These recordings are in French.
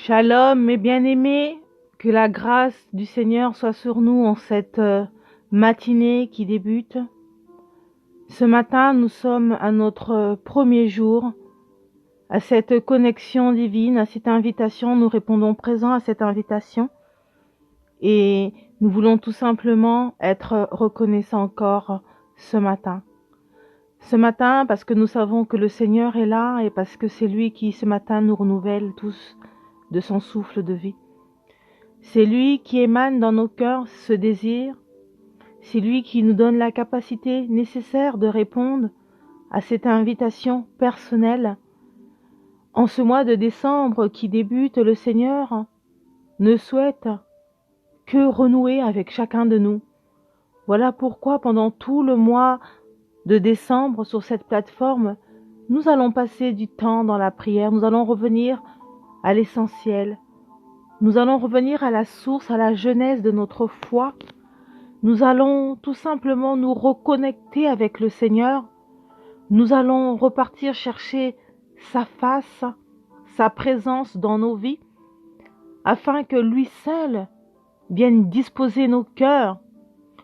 Shalom, mes bien-aimés, que la grâce du Seigneur soit sur nous en cette matinée qui débute. Ce matin, nous sommes à notre premier jour, à cette connexion divine, à cette invitation. Nous répondons présent à cette invitation et nous voulons tout simplement être reconnaissants encore ce matin. Ce matin, parce que nous savons que le Seigneur est là et parce que c'est lui qui, ce matin, nous renouvelle tous de son souffle de vie. C'est lui qui émane dans nos cœurs ce désir. C'est lui qui nous donne la capacité nécessaire de répondre à cette invitation personnelle. En ce mois de décembre qui débute, le Seigneur ne souhaite que renouer avec chacun de nous. Voilà pourquoi pendant tout le mois de décembre sur cette plateforme, nous allons passer du temps dans la prière. Nous allons revenir à l'essentiel. Nous allons revenir à la source, à la genèse de notre foi. Nous allons tout simplement nous reconnecter avec le Seigneur. Nous allons repartir chercher sa face, sa présence dans nos vies, afin que lui seul vienne disposer nos cœurs,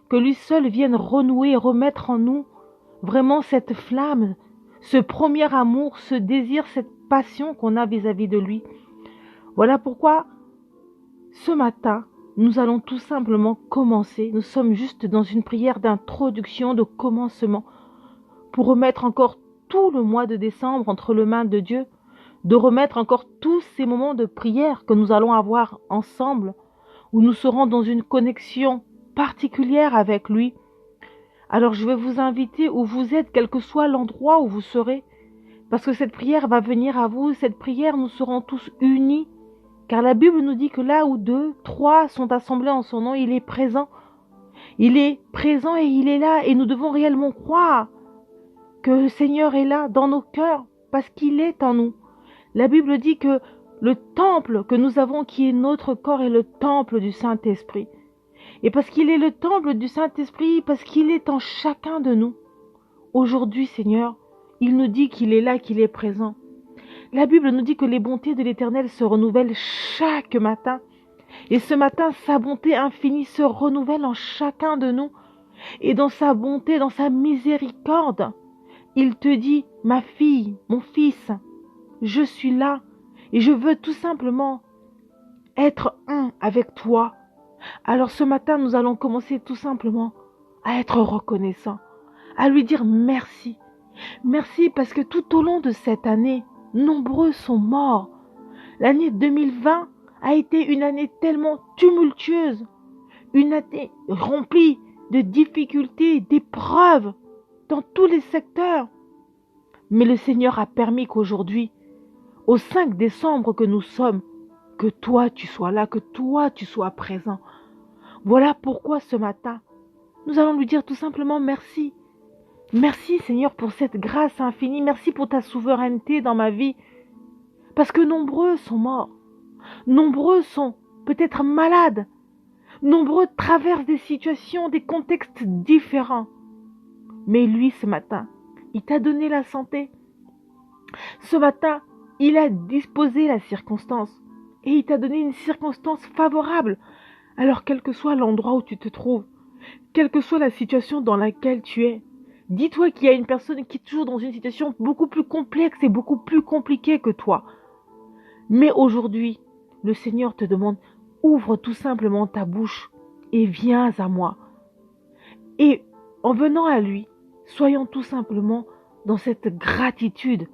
que lui seul vienne renouer, remettre en nous vraiment cette flamme, ce premier amour, ce désir, cette passion qu'on a vis-à-vis de lui. Voilà pourquoi ce matin, nous allons tout simplement commencer. Nous sommes juste dans une prière d'introduction, de commencement, pour remettre encore tout le mois de décembre entre les mains de Dieu, de remettre encore tous ces moments de prière que nous allons avoir ensemble, où nous serons dans une connexion particulière avec lui. Alors je vais vous inviter où vous êtes, quel que soit l'endroit où vous serez, parce que cette prière va venir à vous. Cette prière, nous serons tous unis, car la Bible nous dit que là où 2, 3 sont assemblés en son nom, il est présent. Il est présent et il est là, et nous devons réellement croire que le Seigneur est là dans nos cœurs, parce qu'il est en nous. La Bible dit que le temple que nous avons, qui est notre corps, est le temple du Saint-Esprit. Et parce qu'il est le temple du Saint-Esprit, parce qu'il est en chacun de nous. Aujourd'hui, Seigneur, il nous dit qu'il est là, qu'il est présent. La Bible nous dit que les bontés de l'Éternel se renouvellent chaque matin. Et ce matin, sa bonté infinie se renouvelle en chacun de nous. Et dans sa bonté, dans sa miséricorde, il te dit, ma fille, mon fils, je suis là et je veux tout simplement être un avec toi. Alors ce matin, nous allons commencer tout simplement à être reconnaissants, à lui dire merci. Merci parce que tout au long de cette année, nombreux sont morts. L'année 2020 a été une année tellement tumultueuse, une année remplie de difficultés, d'épreuves dans tous les secteurs. Mais le Seigneur a permis qu'aujourd'hui, au 5 décembre que nous sommes, que toi tu sois là, que toi tu sois présent. Voilà pourquoi ce matin, nous allons lui dire tout simplement merci. Merci Seigneur pour cette grâce infinie, merci pour ta souveraineté dans ma vie. Parce que nombreux sont morts, nombreux sont peut-être malades, nombreux traversent des situations, des contextes différents. Mais lui ce matin, il t'a donné la santé. Ce matin, il a disposé la circonstance et il t'a donné une circonstance favorable. Alors quel que soit l'endroit où tu te trouves, quelle que soit la situation dans laquelle tu es, dis-toi qu'il y a une personne qui est toujours dans une situation beaucoup plus complexe et beaucoup plus compliquée que toi. Mais aujourd'hui, le Seigneur te demande, ouvre tout simplement ta bouche et viens à moi. Et en venant à lui, soyons tout simplement dans cette gratitude.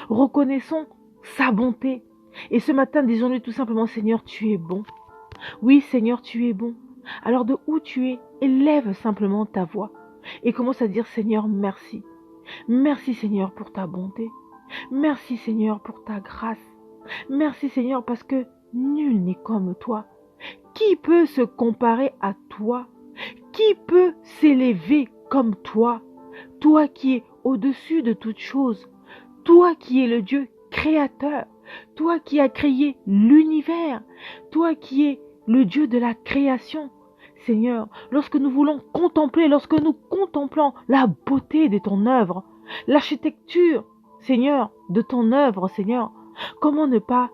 Reconnaissons sa bonté. Et ce matin, disons-lui tout simplement, Seigneur, tu es bon. Oui, Seigneur, tu es bon. Alors de où tu es, élève simplement ta voix et commence à dire, Seigneur, merci. Merci, Seigneur, pour ta bonté. Merci, Seigneur, pour ta grâce. Merci, Seigneur, parce que nul n'est comme toi. Qui peut se comparer à toi? Qui peut s'élever comme toi? Toi qui es au-dessus de toutes choses. Toi qui es le Dieu créateur. Toi qui as créé l'univers. Toi qui es le Dieu de la création. Seigneur, lorsque nous voulons contempler, lorsque nous contemplons la beauté de ton œuvre, l'architecture, Seigneur, de ton œuvre, Seigneur, comment ne pas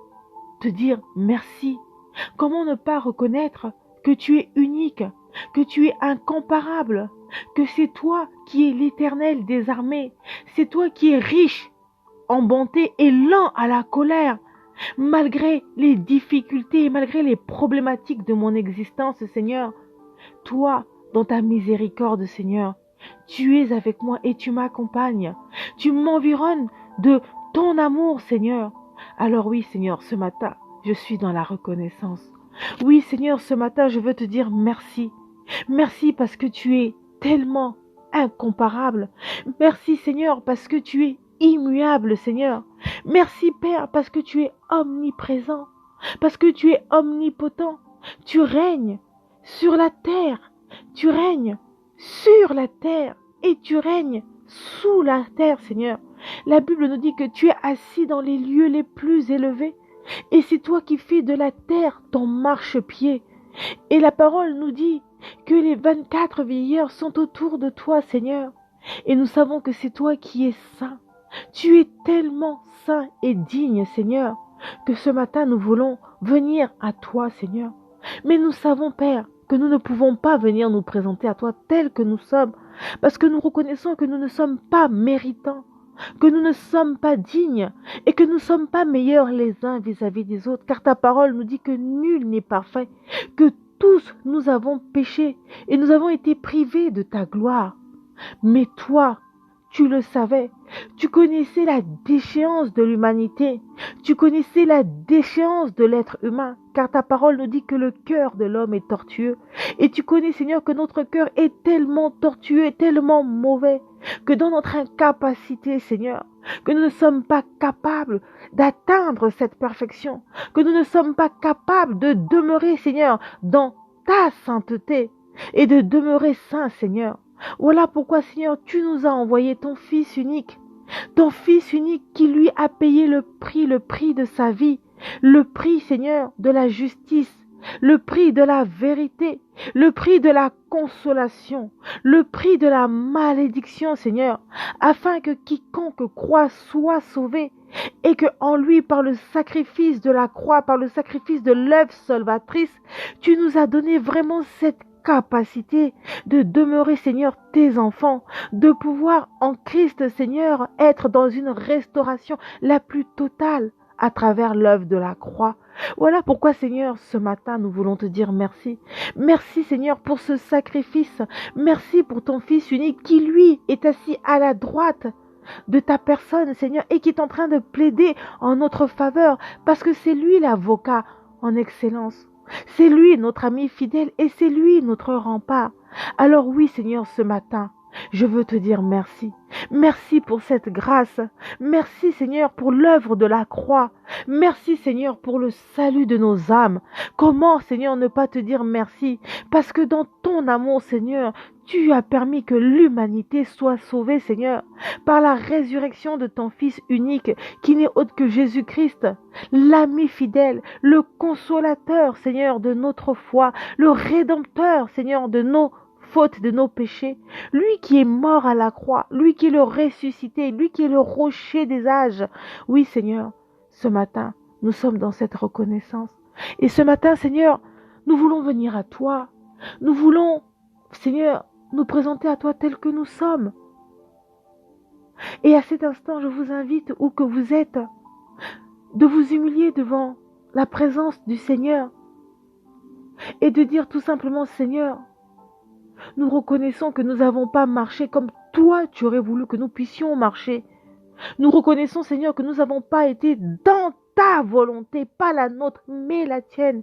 te dire merci? Comment ne pas reconnaître que tu es unique, que tu es incomparable, que c'est toi qui es l'Éternel des armées, c'est toi qui es riche en bonté et lent à la colère, malgré les difficultés et malgré les problématiques de mon existence, Seigneur. Toi, dans ta miséricorde, Seigneur, tu es avec moi et tu m'accompagnes. Tu m'environnes de ton amour, Seigneur. Alors oui, Seigneur, ce matin, je suis dans la reconnaissance. Oui, Seigneur, ce matin, je veux te dire merci. Merci parce que tu es tellement incomparable. Merci, Seigneur, parce que tu es immuable, Seigneur. Merci, Père, parce que tu es omniprésent, parce que tu es omnipotent. Tu règnes sur la terre, tu règnes sur la terre et tu règnes sous la terre, Seigneur. La Bible nous dit que tu es assis dans les lieux les plus élevés et c'est toi qui fais de la terre ton marchepied. Et la parole nous dit que les 24 veilleurs sont autour de toi, Seigneur. Et nous savons que c'est toi qui es saint. Tu es tellement saint et digne, Seigneur, que ce matin nous voulons venir à toi, Seigneur. Mais nous savons, Père, que nous ne pouvons pas venir nous présenter à toi tels que nous sommes, parce que nous reconnaissons que nous ne sommes pas méritants, que nous ne sommes pas dignes et que nous ne sommes pas meilleurs les uns vis-à-vis des autres, car ta parole nous dit que nul n'est parfait, que tous nous avons péché et nous avons été privés de ta gloire. Mais toi, tu le savais, tu connaissais la déchéance de l'humanité, tu connaissais la déchéance de l'être humain, car ta parole nous dit que le cœur de l'homme est tortueux. Et tu connais, Seigneur, que notre cœur est tellement tortueux et tellement mauvais, que dans notre incapacité, Seigneur, que nous ne sommes pas capables d'atteindre cette perfection, que nous ne sommes pas capables de demeurer, Seigneur, dans ta sainteté et de demeurer saint, Seigneur. Voilà pourquoi, Seigneur, tu nous as envoyé ton Fils unique qui lui a payé le prix de sa vie, le prix, Seigneur, de la justice, le prix de la vérité, le prix de la consolation, le prix de la malédiction, Seigneur, afin que quiconque croit soit sauvé et que en lui, par le sacrifice de la croix, par le sacrifice de l'œuvre salvatrice, tu nous as donné vraiment cette capacité de demeurer, Seigneur, tes enfants, de pouvoir en Christ, Seigneur, être dans une restauration la plus totale à travers l'œuvre de la croix. Voilà pourquoi, Seigneur, ce matin, nous voulons te dire merci. Merci, Seigneur, pour ce sacrifice. Merci pour ton Fils unique qui, lui, est assis à la droite de ta personne, Seigneur, et qui est en train de plaider en notre faveur, parce que c'est lui l'avocat en excellence. C'est lui notre ami fidèle et c'est lui notre rempart. Alors oui, Seigneur, ce matin, je veux te dire merci. Merci pour cette grâce. Merci, Seigneur, pour l'œuvre de la croix. Merci, Seigneur, pour le salut de nos âmes. Comment, Seigneur, ne pas te dire merci? Parce que dans ton amour, Seigneur, tu as permis que l'humanité soit sauvée, Seigneur, par la résurrection de ton Fils unique, qui n'est autre que Jésus-Christ, l'ami fidèle, le consolateur, Seigneur, de notre foi, le rédempteur, Seigneur, de nos faute de nos péchés, lui qui est mort à la croix, lui qui est le ressuscité, lui qui est le rocher des âges. Oui, Seigneur, ce matin, nous sommes dans cette reconnaissance. Et ce matin, Seigneur, nous voulons venir à toi. Nous voulons, Seigneur, nous présenter à toi tels que nous sommes. Et à cet instant, je vous invite, où que vous êtes, de vous humilier devant la présence du Seigneur et de dire tout simplement, Seigneur, nous reconnaissons que nous n'avons pas marché comme toi tu aurais voulu que nous puissions marcher. Nous reconnaissons, Seigneur, que nous n'avons pas été dans ta volonté, pas la nôtre, mais la tienne.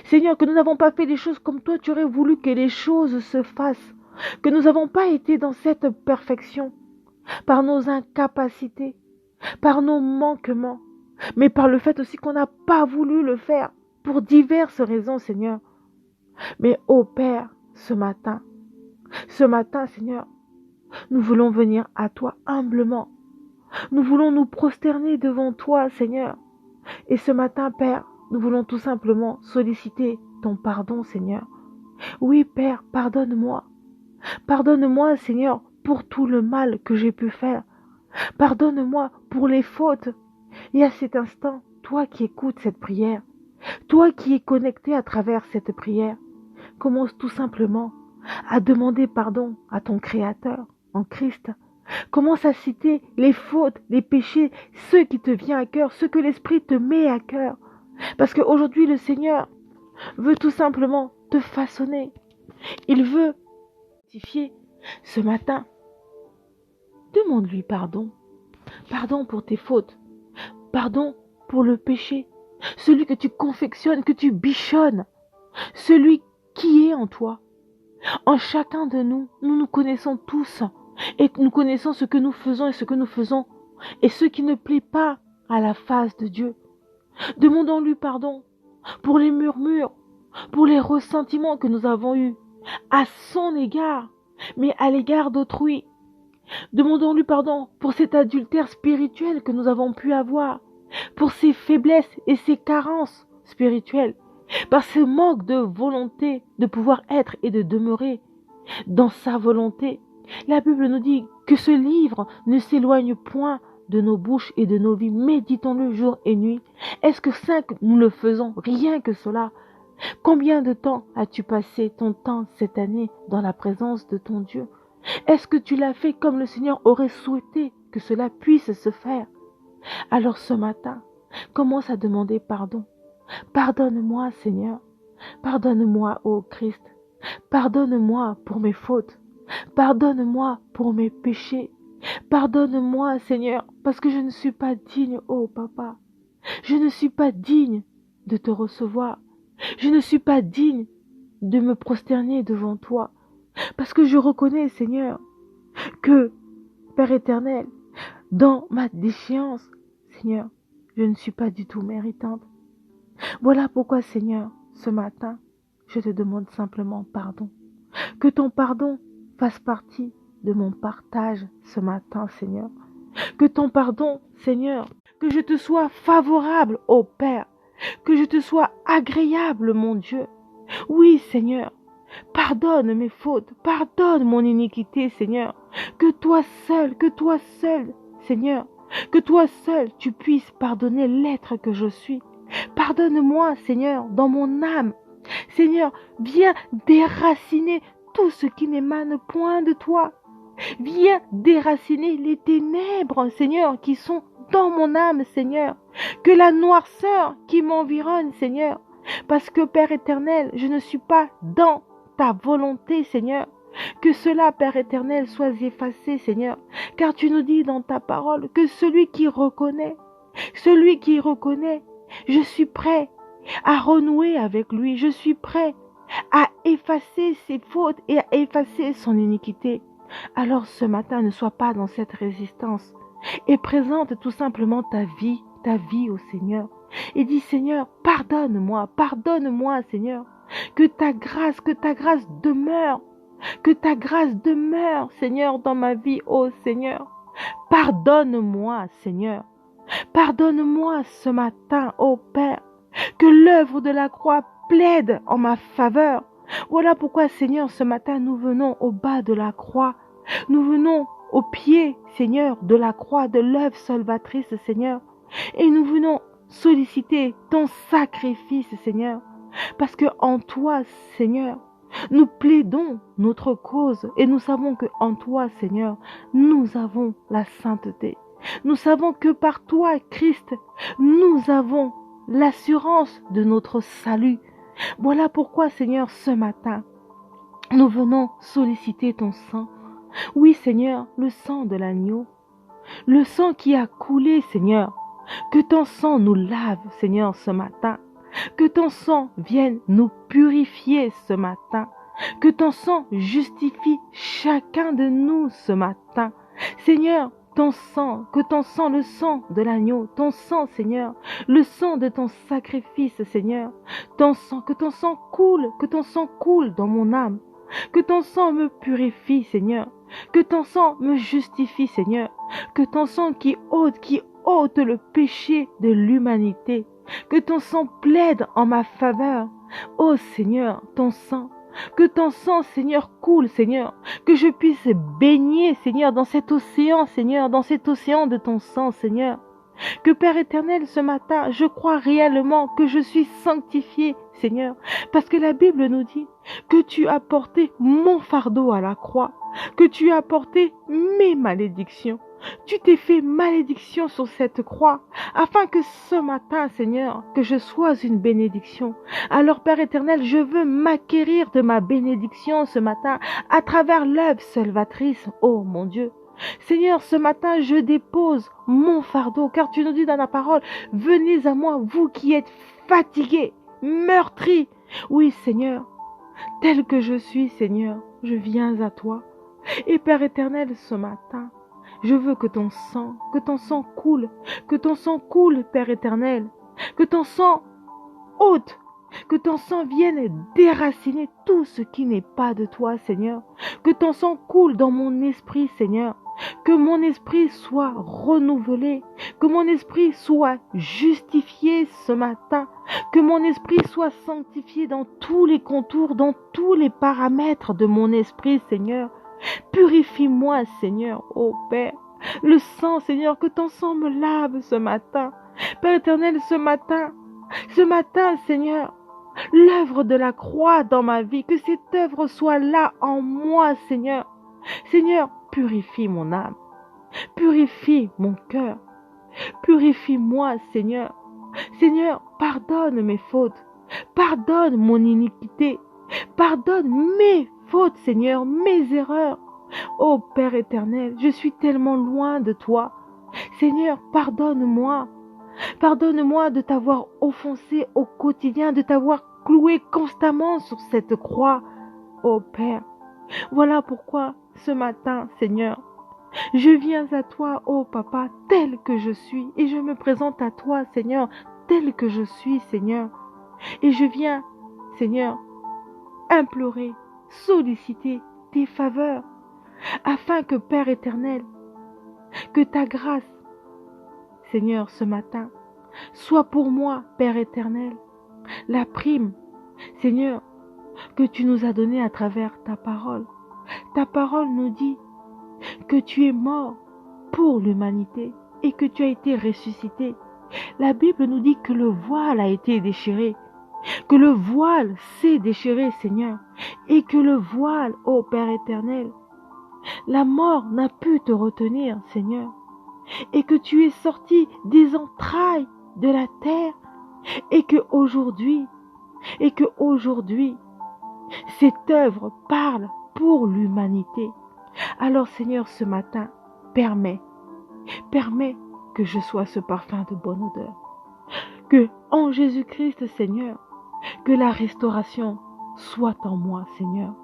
Seigneur, que nous n'avons pas fait les choses comme toi tu aurais voulu que les choses se fassent. Que nous n'avons pas été dans cette perfection par nos incapacités, par nos manquements, mais par le fait aussi qu'on n'a pas voulu le faire pour diverses raisons, Seigneur. Mais, ô Père, ce matin, Seigneur, nous voulons venir à toi humblement. Nous voulons nous prosterner devant toi, Seigneur. Et ce matin, Père, nous voulons tout simplement solliciter ton pardon, Seigneur. Oui, Père, pardonne-moi. Pardonne-moi, Seigneur, pour tout le mal que j'ai pu faire. Pardonne-moi pour les fautes. Et à cet instant, toi qui écoutes cette prière, toi qui es connecté à travers cette prière, commence tout simplement à demander pardon à ton Créateur en Christ. Commence à citer les fautes, les péchés, ceux qui te viennent à cœur, ceux que l'Esprit te met à cœur. Parce qu'aujourd'hui, le Seigneur veut tout simplement te façonner. Il veut rectifier ce matin. Demande-lui pardon. Pardon pour tes fautes. Pardon pour le péché. Celui que tu confectionnes, que tu bichonnes. Celui qui est en toi. En chacun de nous, nous nous connaissons tous. Et nous connaissons ce que nous faisons et ce que nous faisons. Et ce qui ne plaît pas à la face de Dieu. Demandons-lui pardon pour les murmures, pour les ressentiments que nous avons eus à son égard, mais à l'égard d'autrui. Demandons-lui pardon pour cet adultère spirituel que nous avons pu avoir, pour ses faiblesses et ses carences spirituelles, par ce manque de volonté de pouvoir être et de demeurer dans sa volonté. La Bible nous dit que ce livre ne s'éloigne point de nos bouches et de nos vies. Méditons-le jour et nuit. Est-ce que nous le faisons? Rien que cela. Combien de temps as-tu passé ton temps cette année dans la présence de ton Dieu? Est-ce que tu l'as fait comme le Seigneur aurait souhaité que cela puisse se faire? Alors ce matin, commence à demander pardon. Pardonne-moi, Seigneur. Pardonne-moi, ô Christ. Pardonne-moi pour mes fautes. Pardonne-moi pour mes péchés. Pardonne-moi, Seigneur, parce que je ne suis pas digne, ô Papa. Je ne suis pas digne de te recevoir. Je ne suis pas digne de me prosterner devant toi. Parce que je reconnais, Seigneur, que, Père éternel, dans ma déchéance, Seigneur, je ne suis pas du tout méritante. Voilà pourquoi, Seigneur, ce matin, je te demande simplement pardon. Que ton pardon fasse partie de mon partage ce matin, Seigneur. Que ton pardon, Seigneur, que je te sois favorable, ô Père. Que je te sois agréable, mon Dieu. Oui, Seigneur. Pardonne mes fautes, pardonne mon iniquité, Seigneur. Que toi seul, Seigneur, que toi seul, tu puisses pardonner l'être que je suis. Pardonne-moi, Seigneur, dans mon âme. Seigneur, viens déraciner tout ce qui n'émane point de toi. Viens déraciner les ténèbres, Seigneur, qui sont dans mon âme, Seigneur. Que la noirceur qui m'environne, Seigneur. Parce que, Père éternel, je ne suis pas dans ta volonté, Seigneur. Que cela, Père éternel, soit effacé, Seigneur. Car tu nous dis dans ta parole que celui qui reconnaît, je suis prêt à renouer avec lui. Je suis prêt à effacer ses fautes et à effacer son iniquité. Alors ce matin, ne sois pas dans cette résistance et présente tout simplement ta vie au Seigneur. Et dis, Seigneur, pardonne-moi, Seigneur. Que ta grâce demeure. Que ta grâce demeure, Seigneur, dans ma vie, ô Seigneur. Pardonne-moi, Seigneur. Pardonne-moi ce matin, ô Père. Que l'œuvre de la croix plaide en ma faveur. Voilà pourquoi, Seigneur, ce matin, nous venons au bas de la croix. Nous venons au pied, Seigneur, de la croix, de l'œuvre salvatrice, Seigneur. Et nous venons solliciter ton sacrifice, Seigneur. Parce que en toi, Seigneur, nous plaidons notre cause. Et nous savons que en toi, Seigneur, nous avons la sainteté. Nous savons que par toi, Christ, nous avons l'assurance de notre salut. Voilà pourquoi, Seigneur, ce matin, nous venons solliciter ton sang. Oui, Seigneur, le sang de l'agneau, le sang qui a coulé, Seigneur. Que ton sang nous lave, Seigneur, ce matin. Que ton sang vienne nous purifier ce matin. Que ton sang justifie chacun de nous ce matin. Seigneur, ton sang, que ton sang, le sang de l'agneau, ton sang, Seigneur, le sang de ton sacrifice, Seigneur, ton sang, que ton sang coule dans mon âme, que ton sang me purifie, Seigneur, que ton sang me justifie, Seigneur, que ton sang qui ôte le péché de l'humanité, que ton sang plaide en ma faveur, ô Seigneur, ton sang. Que ton sang, Seigneur, coule, Seigneur. Que je puisse baigner, Seigneur, dans cet océan, Seigneur, dans cet océan de ton sang, Seigneur. Que Père éternel, ce matin, je crois réellement que je suis sanctifié, Seigneur, parce que la Bible nous dit que tu as porté mon fardeau à la croix, que tu as porté mes malédictions. Tu t'es fait malédiction sur cette croix, afin que ce matin, Seigneur, que je sois une bénédiction. Alors, Père éternel, je veux m'acquérir de ma bénédiction ce matin, à travers l'œuvre salvatrice, oh mon Dieu. Seigneur, ce matin, je dépose mon fardeau, car tu nous dis dans la parole, venez à moi, vous qui êtes fatigués, meurtris. Oui, Seigneur, tel que je suis, Seigneur, je viens à toi. Et Père éternel, ce matin, je veux que ton sang coule, Père éternel, que ton sang ôte, que ton sang vienne déraciner tout ce qui n'est pas de toi, Seigneur. Que ton sang coule dans mon esprit, Seigneur. Que mon esprit soit renouvelé, que mon esprit soit justifié ce matin, que mon esprit soit sanctifié dans tous les contours, dans tous les paramètres de mon esprit, Seigneur. Purifie-moi, Seigneur, ô Père. Le sang, Seigneur, que ton sang me lave ce matin. Père éternel, ce matin, Seigneur, l'œuvre de la croix dans ma vie, que cette œuvre soit là en moi, Seigneur. Seigneur, purifie mon âme, purifie mon cœur, purifie-moi, Seigneur. Seigneur, pardonne mes fautes, pardonne mon iniquité, pardonne mes fautes, Seigneur, mes erreurs. Ô Père éternel, je suis tellement loin de toi. Seigneur, pardonne-moi. Pardonne-moi de t'avoir offensé au quotidien, de t'avoir cloué constamment sur cette croix. Ô Père, voilà pourquoi ce matin, Seigneur, je viens à toi, ô Papa, tel que je suis, et je me présente à toi, Seigneur, tel que je suis, Seigneur. Et je viens, Seigneur, implorer, solliciter tes faveurs, afin que, Père éternel, que ta grâce, Seigneur, ce matin, soit pour moi, Père éternel, la prime, Seigneur, que tu nous as donnée à travers ta parole. Ta parole nous dit que tu es mort pour l'humanité et que tu as été ressuscité. La Bible nous dit que le voile a été déchiré, que le voile s'est déchiré, Seigneur, et que le voile, ô Père éternel, la mort n'a pu te retenir, Seigneur, et que tu es sorti des entrailles de la terre, et que aujourd'hui, cette œuvre parle pour l'humanité. Alors, Seigneur, ce matin, permets que je sois ce parfum de bonne odeur. Que, en Jésus-Christ, Seigneur, que la restauration soit en moi, Seigneur.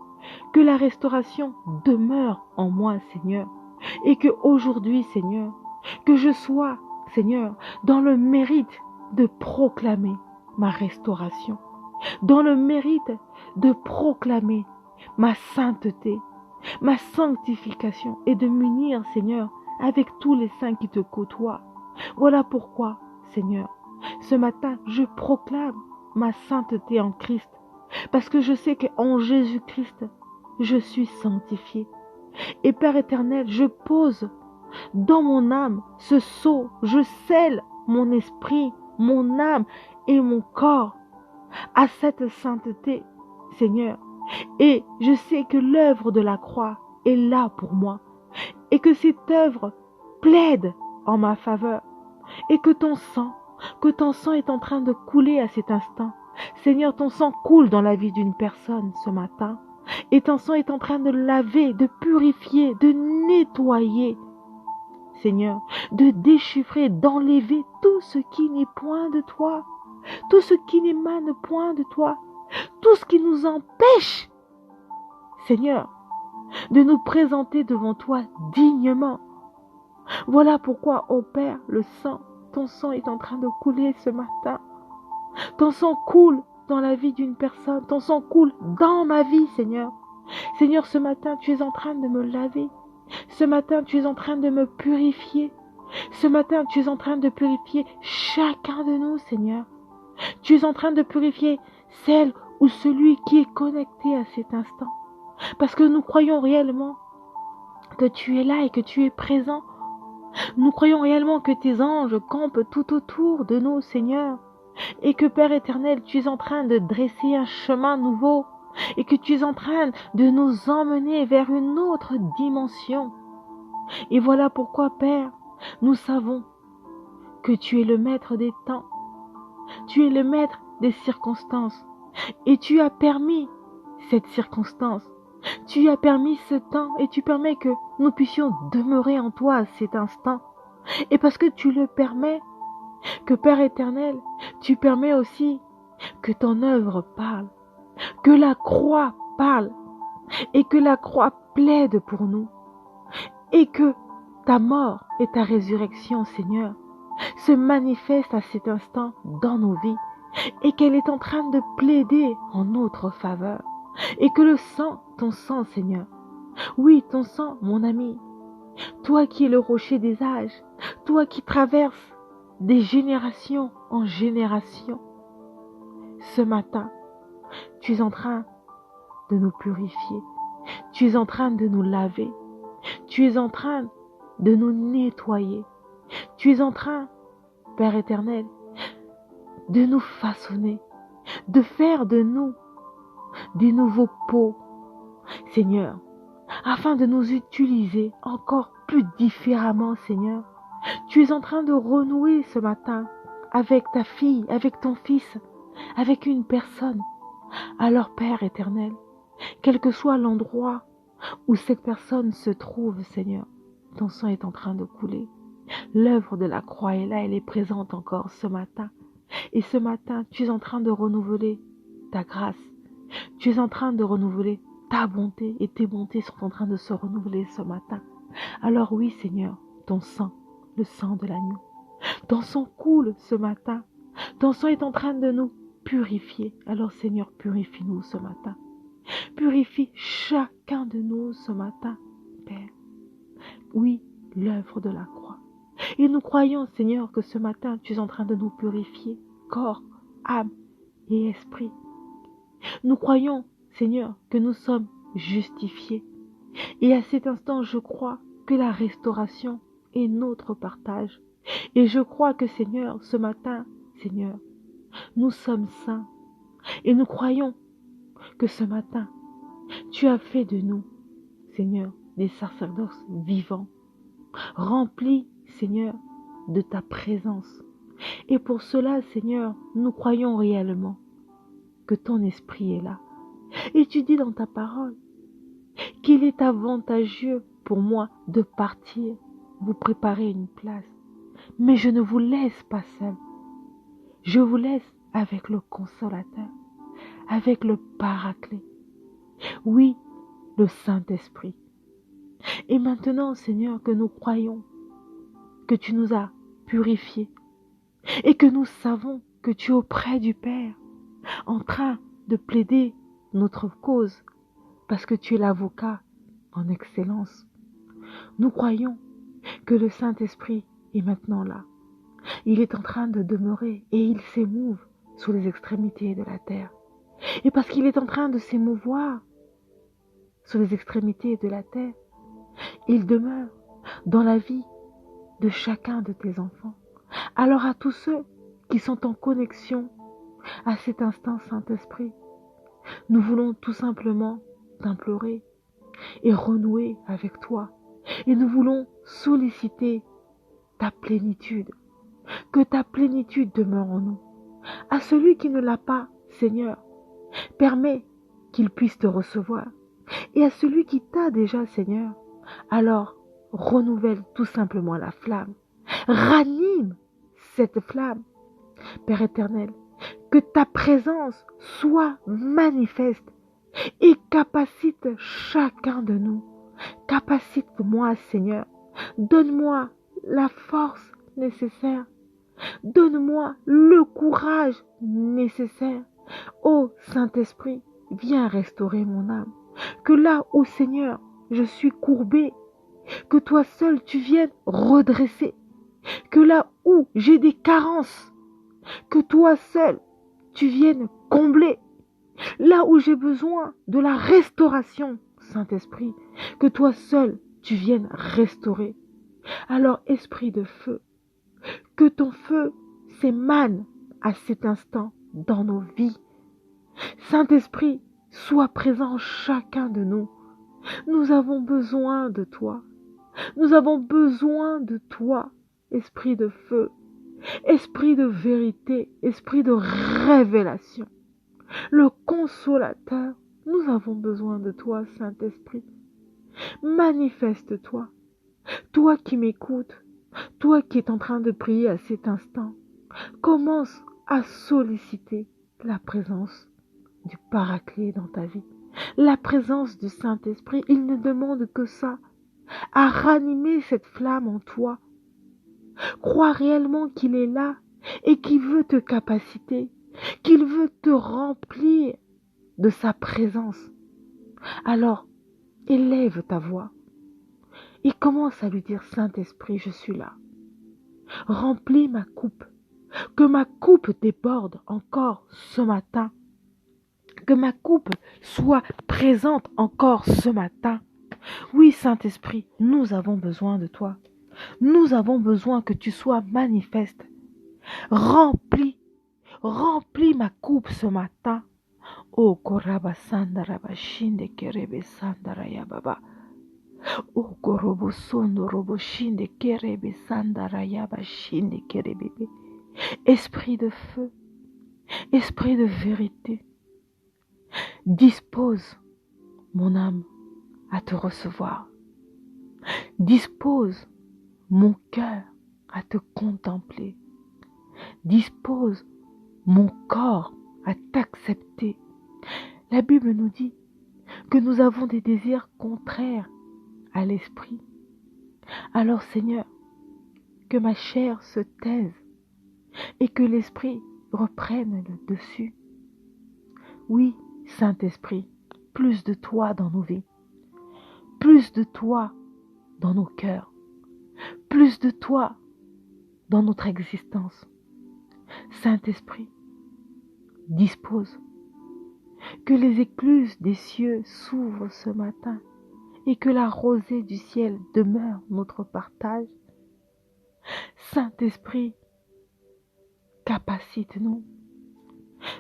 Que la restauration demeure en moi, Seigneur. Et que aujourd'hui, Seigneur, que je sois, Seigneur, dans le mérite de proclamer ma restauration. Dans le mérite de proclamer ma sainteté, ma sanctification et de m'unir, Seigneur, avec tous les saints qui te côtoient. Voilà pourquoi, Seigneur, ce matin, je proclame ma sainteté en Christ, parce que je sais qu'en Jésus-Christ, je suis sanctifié. Et Père éternel, je pose dans mon âme ce sceau, je scelle mon esprit, mon âme et mon corps à cette sainteté, Seigneur. Et je sais que l'œuvre de la croix est là pour moi et que cette œuvre plaide en ma faveur et que ton sang est en train de couler à cet instant. Seigneur, ton sang coule dans la vie d'une personne ce matin et ton sang est en train de laver, de purifier, de nettoyer, Seigneur, de déchiffrer, d'enlever tout ce qui n'est point de toi, tout ce qui n'émane point de toi, tout ce qui nous empêche, Seigneur, de nous présenter devant toi dignement. Voilà pourquoi, ô Père, ton sang est en train de couler ce matin. Ton sang coule dans la vie d'une personne, ton sang coule dans ma vie, Seigneur. Seigneur, ce matin, tu es en train de me laver. Ce matin, tu es en train de me purifier. Ce matin, tu es en train de purifier chacun de nous, Seigneur. Tu es en train de purifier celle ou celui qui est connecté à cet instant. Parce que nous croyons réellement que tu es là et que tu es présent. Nous croyons réellement que tes anges campent tout autour de nous, Seigneur, et que Père éternel, tu es en train de dresser un chemin nouveau, et que tu es en train de nous emmener vers une autre dimension. Et voilà pourquoi, Père, nous savons que tu es le maître des temps, tu es le maître des circonstances, et tu as permis cette circonstance, tu as permis ce temps, et tu permets que nous puissions demeurer en toi à cet instant. Et parce que tu le permets, que Père éternel, tu permets aussi que ton œuvre parle, que la croix parle, et que la croix plaide pour nous, et que ta mort et ta résurrection, Seigneur, se manifestent à cet instant dans nos vies, et qu'elle est en train de plaider en notre faveur, et que le sang, ton sang, Seigneur, oui, ton sang, mon ami, toi qui es le rocher des âges, toi qui traverses des générations en générations, ce matin, tu es en train de nous purifier, tu es en train de nous laver, tu es en train de nous nettoyer, tu es en train, Père éternel, de nous façonner, de faire de nous des nouveaux pots, Seigneur, afin de nous utiliser encore plus différemment, Seigneur. Tu es en train de renouer ce matin avec ta fille, avec ton fils, avec une personne. Alors, Père éternel, quel que soit l'endroit où cette personne se trouve, Seigneur, ton sang est en train de couler. L'œuvre de la croix est là, elle est présente encore ce matin. Et ce matin, tu es en train de renouveler ta grâce. Tu es en train de renouveler ta bonté, et tes bontés sont en train de se renouveler ce matin. Alors oui, Seigneur, ton sang, le sang de l'agneau, ton sang coule ce matin. Ton sang est en train de nous purifier. Alors Seigneur, purifie-nous ce matin. Purifie chacun de nous ce matin, Père. Oui, l'œuvre de la croix. Et nous croyons, Seigneur, que ce matin, tu es en train de nous purifier, corps, âme et esprit. Nous croyons, Seigneur, que nous sommes justifiés. Et à cet instant, je crois que la restauration est notre partage. Et je crois que, Seigneur, ce matin, Seigneur, nous sommes saints. Et nous croyons que ce matin, tu as fait de nous, Seigneur, des sacerdoces vivants, remplis, Seigneur, de ta présence. Et pour cela, Seigneur, nous croyons réellement que ton esprit est là. Et tu dis dans ta parole qu'il est avantageux pour moi de partir, vous préparer une place. Mais je ne vous laisse pas seul. Je vous laisse avec le consolateur, avec le paraclet. Oui, le Saint-Esprit. Et maintenant, Seigneur, que nous croyons que tu nous as purifiés et que nous savons que tu es auprès du Père en train de plaider notre cause parce que tu es l'avocat en excellence. Nous croyons que le Saint-Esprit est maintenant là. Il est en train de demeurer et il s'émouve sur les extrémités de la terre. Et parce qu'il est en train de s'émouvoir sur les extrémités de la terre, il demeure dans la vie de chacun de tes enfants. Alors à tous ceux qui sont en connexion à cet instant, Saint-Esprit, nous voulons tout simplement t'implorer et renouer avec toi. Et nous voulons solliciter ta plénitude, que ta plénitude demeure en nous. À celui qui ne l'a pas, Seigneur, permets qu'il puisse te recevoir. Et à celui qui t'a déjà, Seigneur, alors renouvelle tout simplement la flamme. Ranime cette flamme, Père éternel, que ta présence soit manifeste et capacite chacun de nous. Capacite-moi, Seigneur. Donne-moi la force nécessaire. Donne-moi le courage nécessaire. Ô Saint-Esprit, viens restaurer mon âme. Que là où, Seigneur, je suis courbé, que toi seul tu viennes redresser. Que là où j'ai des carences, que toi seul tu viennes combler. Là où j'ai besoin de la restauration, Saint-Esprit, que toi seul tu viennes restaurer. Alors, esprit de feu, que ton feu s'émane à cet instant dans nos vies. Saint-Esprit, sois présent en chacun de nous. Nous avons besoin de toi. Nous avons besoin de toi, esprit de feu, esprit de vérité, esprit de révélation. Le consolateur, nous avons besoin de toi, Saint-Esprit. Manifeste-toi, toi qui m'écoutes, toi qui es en train de prier à cet instant. Commence à solliciter la présence du Paraclet dans ta vie. La présence du Saint-Esprit, il ne demande que ça, à ranimer cette flamme en toi. Crois réellement qu'il est là et qu'il veut te capaciter, qu'il veut te remplir de sa présence. Alors, élève ta voix et commence à lui dire, Saint-Esprit, je suis là. Remplis ma coupe, que ma coupe déborde encore ce matin, que ma coupe soit présente encore ce matin. Oui, Saint-Esprit, nous avons besoin de toi. Nous avons besoin que tu sois manifeste. Remplis ma coupe ce matin. Oh, Koraba Sandara Bashinde Kerebe Sandara Yababa. Oh, Gorobo Sondo Robo Shinde Kerebe Sandara Yabashinde Kerebebe. Esprit de feu, esprit de vérité, dispose mon âme à te recevoir. Dispose mon cœur à te contempler. Dispose mon corps à t'accepter. La Bible nous dit que nous avons des désirs contraires à l'esprit. Alors Seigneur, que ma chair se taise et que l'esprit reprenne le dessus. Oui, Saint-Esprit, plus de toi dans nos vies, plus de toi dans nos cœurs, plus de toi dans notre existence. Saint-Esprit, dispose que les écluses des cieux s'ouvrent ce matin et que la rosée du ciel demeure notre partage. Saint-Esprit, capacite-nous.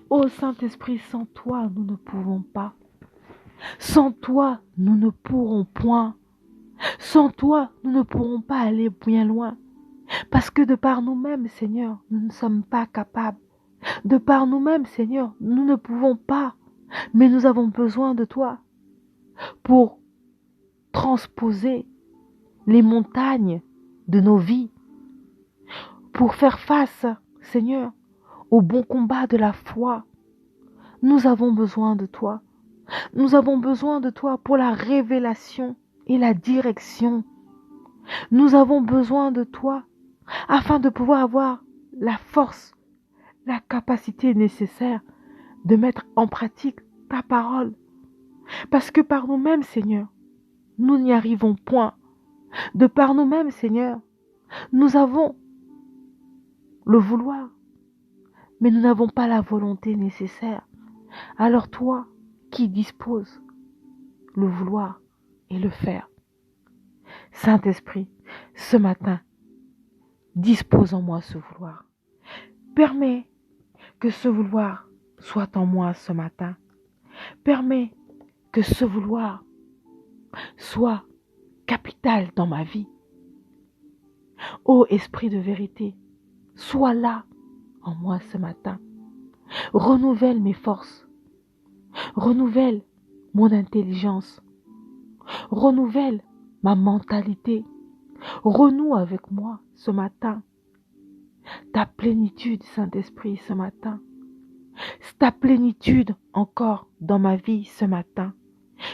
Ô Saint-Esprit, sans toi, nous ne pouvons pas. Sans toi, nous ne pourrons point. Sans toi, nous ne pourrons pas aller bien loin. Parce que de par nous-mêmes, Seigneur, nous ne sommes pas capables. De par nous-mêmes, Seigneur, nous ne pouvons pas. Mais nous avons besoin de toi pour transposer les montagnes de nos vies. Pour faire face, Seigneur, au bon combat de la foi. Nous avons besoin de toi. Nous avons besoin de toi pour la révélation et la direction. Nous avons besoin de toi afin de pouvoir avoir la force, la capacité nécessaire de mettre en pratique ta parole. Parce que par nous-mêmes, Seigneur, nous n'y arrivons point. De par nous-mêmes, Seigneur, nous avons le vouloir, mais nous n'avons pas la volonté nécessaire. Alors toi, qui disposes le vouloir et le faire. Saint-Esprit, ce matin, dispose en moi ce vouloir. Permets que ce vouloir soit en moi ce matin. Permets que ce vouloir soit capital dans ma vie. Ô Esprit de vérité, sois là en moi ce matin. Renouvelle mes forces. Renouvelle mon intelligence. Renouvelle ma mentalité. Renoue avec moi ce matin. Ta plénitude, Saint-Esprit, ce matin. Ta plénitude encore dans ma vie ce matin.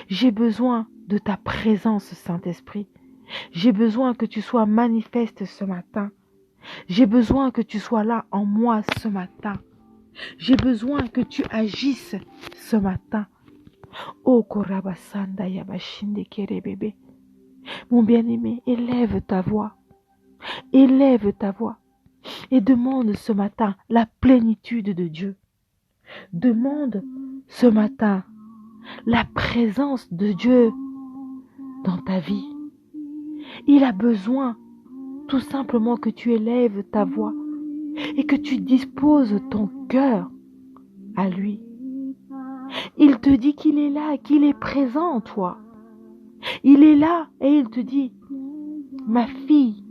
J'ai besoin de ta présence, Saint-Esprit. J'ai besoin que tu sois manifeste ce matin. J'ai besoin que tu sois là en moi ce matin. J'ai besoin que tu agisses ce matin. Oh, Korabasanda Yabashinde Kerebebe. Mon bien-aimé, élève ta voix. Élève ta voix. Et demande ce matin la plénitude de Dieu. Demande ce matin la présence de Dieu dans ta vie. Il a besoin tout simplement que tu élèves ta voix et que tu disposes ton cœur à lui. Il te dit qu'il est là, qu'il est présent en toi. Il est là et il te dit, ma fille,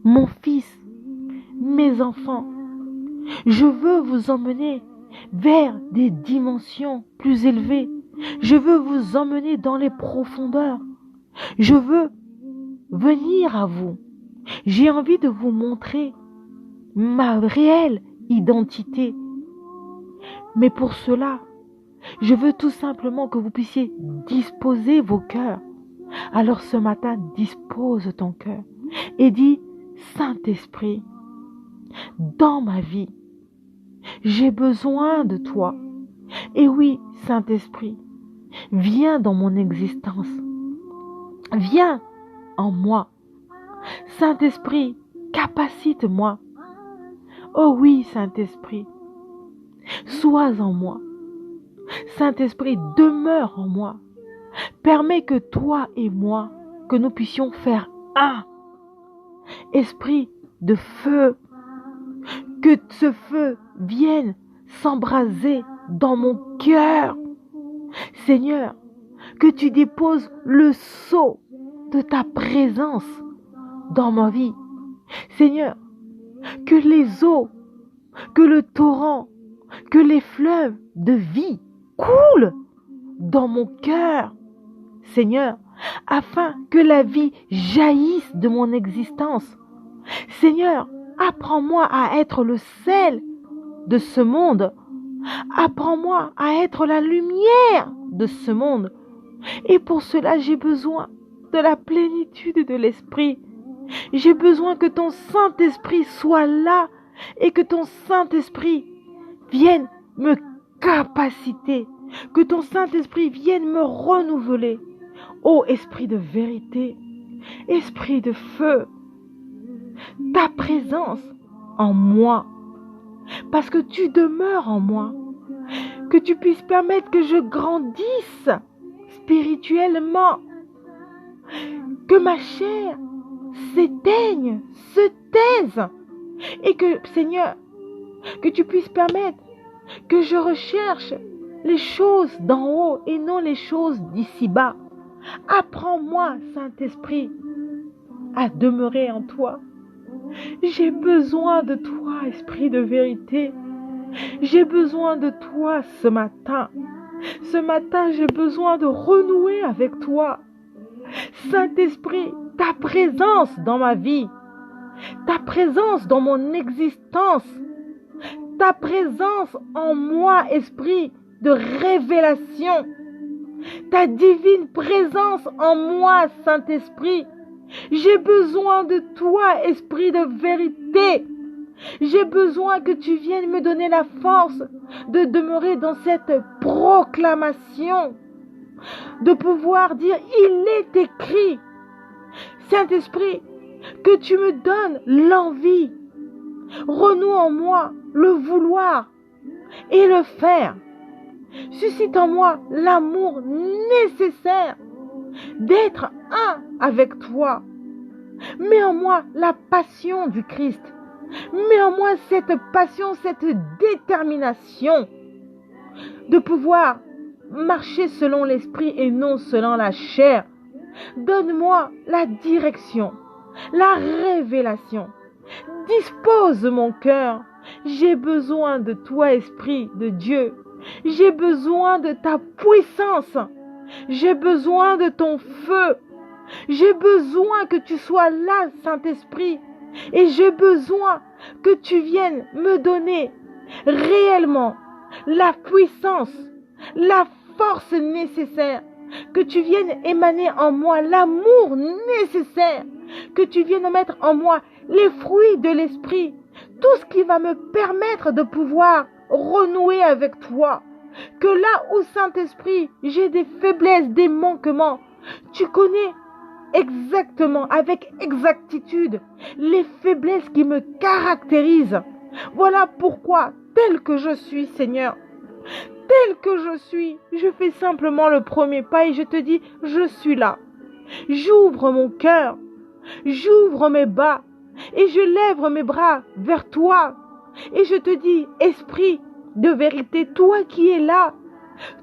mon fils, mes enfants, je veux vous emmener vers des dimensions plus élevées. Je veux vous emmener dans les profondeurs. Je veux venir à vous. J'ai envie de vous montrer ma réelle identité. Mais pour cela, je veux tout simplement que vous puissiez disposer vos cœurs. Alors ce matin, dispose ton cœur et dis, Saint-Esprit, dans ma vie, j'ai besoin de toi. Et oui, Saint-Esprit, viens dans mon existence. Viens en moi. Saint-Esprit, capacite-moi. Oh oui, Saint-Esprit, sois en moi. Saint-Esprit, demeure en moi. Permets que toi et moi, que nous puissions faire un. Esprit de feu, que ce feu vienne s'embraser dans mon cœur. Seigneur, que tu déposes le sceau de ta présence dans ma vie. Seigneur, que les eaux, que le torrent, que les fleuves de vie coulent dans mon cœur. Seigneur, afin que la vie jaillisse de mon existence. Seigneur, apprends-moi à être le sel de ce monde. Apprends-moi à être la lumière de ce monde. Et pour cela, j'ai besoin de la plénitude de l'Esprit. J'ai besoin que ton Saint-Esprit soit là et que ton Saint-Esprit vienne me capaciter, que ton Saint-Esprit vienne me renouveler. Ô Esprit de vérité, Esprit de feu, ta présence en moi, parce que tu demeures en moi, que tu puisses permettre que je grandisse spirituellement, que ma chair s'éteigne, se taise, et que, Seigneur, que tu puisses permettre que je recherche les choses d'en haut et non les choses d'ici-bas. Apprends-moi, Saint-Esprit, à demeurer en toi. J'ai besoin de toi, Esprit de vérité. J'ai besoin de toi ce matin. Ce matin, j'ai besoin de renouer avec toi. Saint-Esprit, ta présence dans ma vie, ta présence dans mon existence, ta présence en moi, Esprit de révélation, ta divine présence en moi, Saint-Esprit. J'ai besoin de toi, Esprit de vérité. J'ai besoin que tu viennes me donner la force de demeurer dans cette proclamation, de pouvoir dire, il est écrit. Saint-Esprit, que tu me donnes l'envie, renoue en moi le vouloir et le faire. Suscite en moi l'amour nécessaire d'être un avec toi. Mets en moi la passion du Christ. Mets en moi cette passion, cette détermination de pouvoir marcher selon l'esprit et non selon la chair. Donne-moi la direction, la révélation. Dispose mon cœur. J'ai besoin de toi, Esprit de Dieu. J'ai besoin de ta puissance. J'ai besoin de ton feu. J'ai besoin que tu sois là, Saint-Esprit. Et j'ai besoin que tu viennes me donner réellement la puissance, la force nécessaire. Que tu viennes émaner en moi l'amour nécessaire. Que tu viennes mettre en moi les fruits de l'esprit. Tout ce qui va me permettre de pouvoir renouer avec toi. Que là où, Saint-Esprit, j'ai des faiblesses, des manquements, tu connais exactement, avec exactitude, les faiblesses qui me caractérisent. Voilà pourquoi, tel que je suis, Seigneur, tel que je suis, je fais simplement le premier pas et je te dis, je suis là. J'ouvre mon cœur. j'ouvre mes bas et je lève mes bras vers toi. Et je te dis, Esprit de vérité, toi qui es là,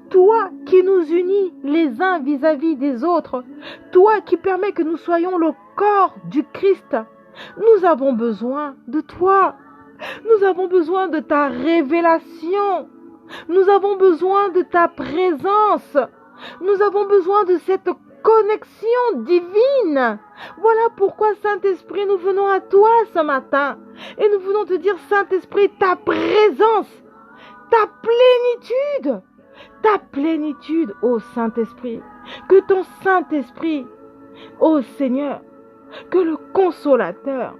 toi qui nous unis les uns vis-à-vis des autres, toi qui permets que nous soyons le corps du Christ, nous avons besoin de toi. Nous avons besoin de ta révélation. Nous avons besoin de ta présence. Nous avons besoin de cette connexion divine. Voilà pourquoi, Saint-Esprit, nous venons à toi ce matin. Et nous venons te dire, Saint-Esprit, ta présence, ta plénitude, ô Saint-Esprit. Que ton Saint-Esprit, ô Seigneur, que le Consolateur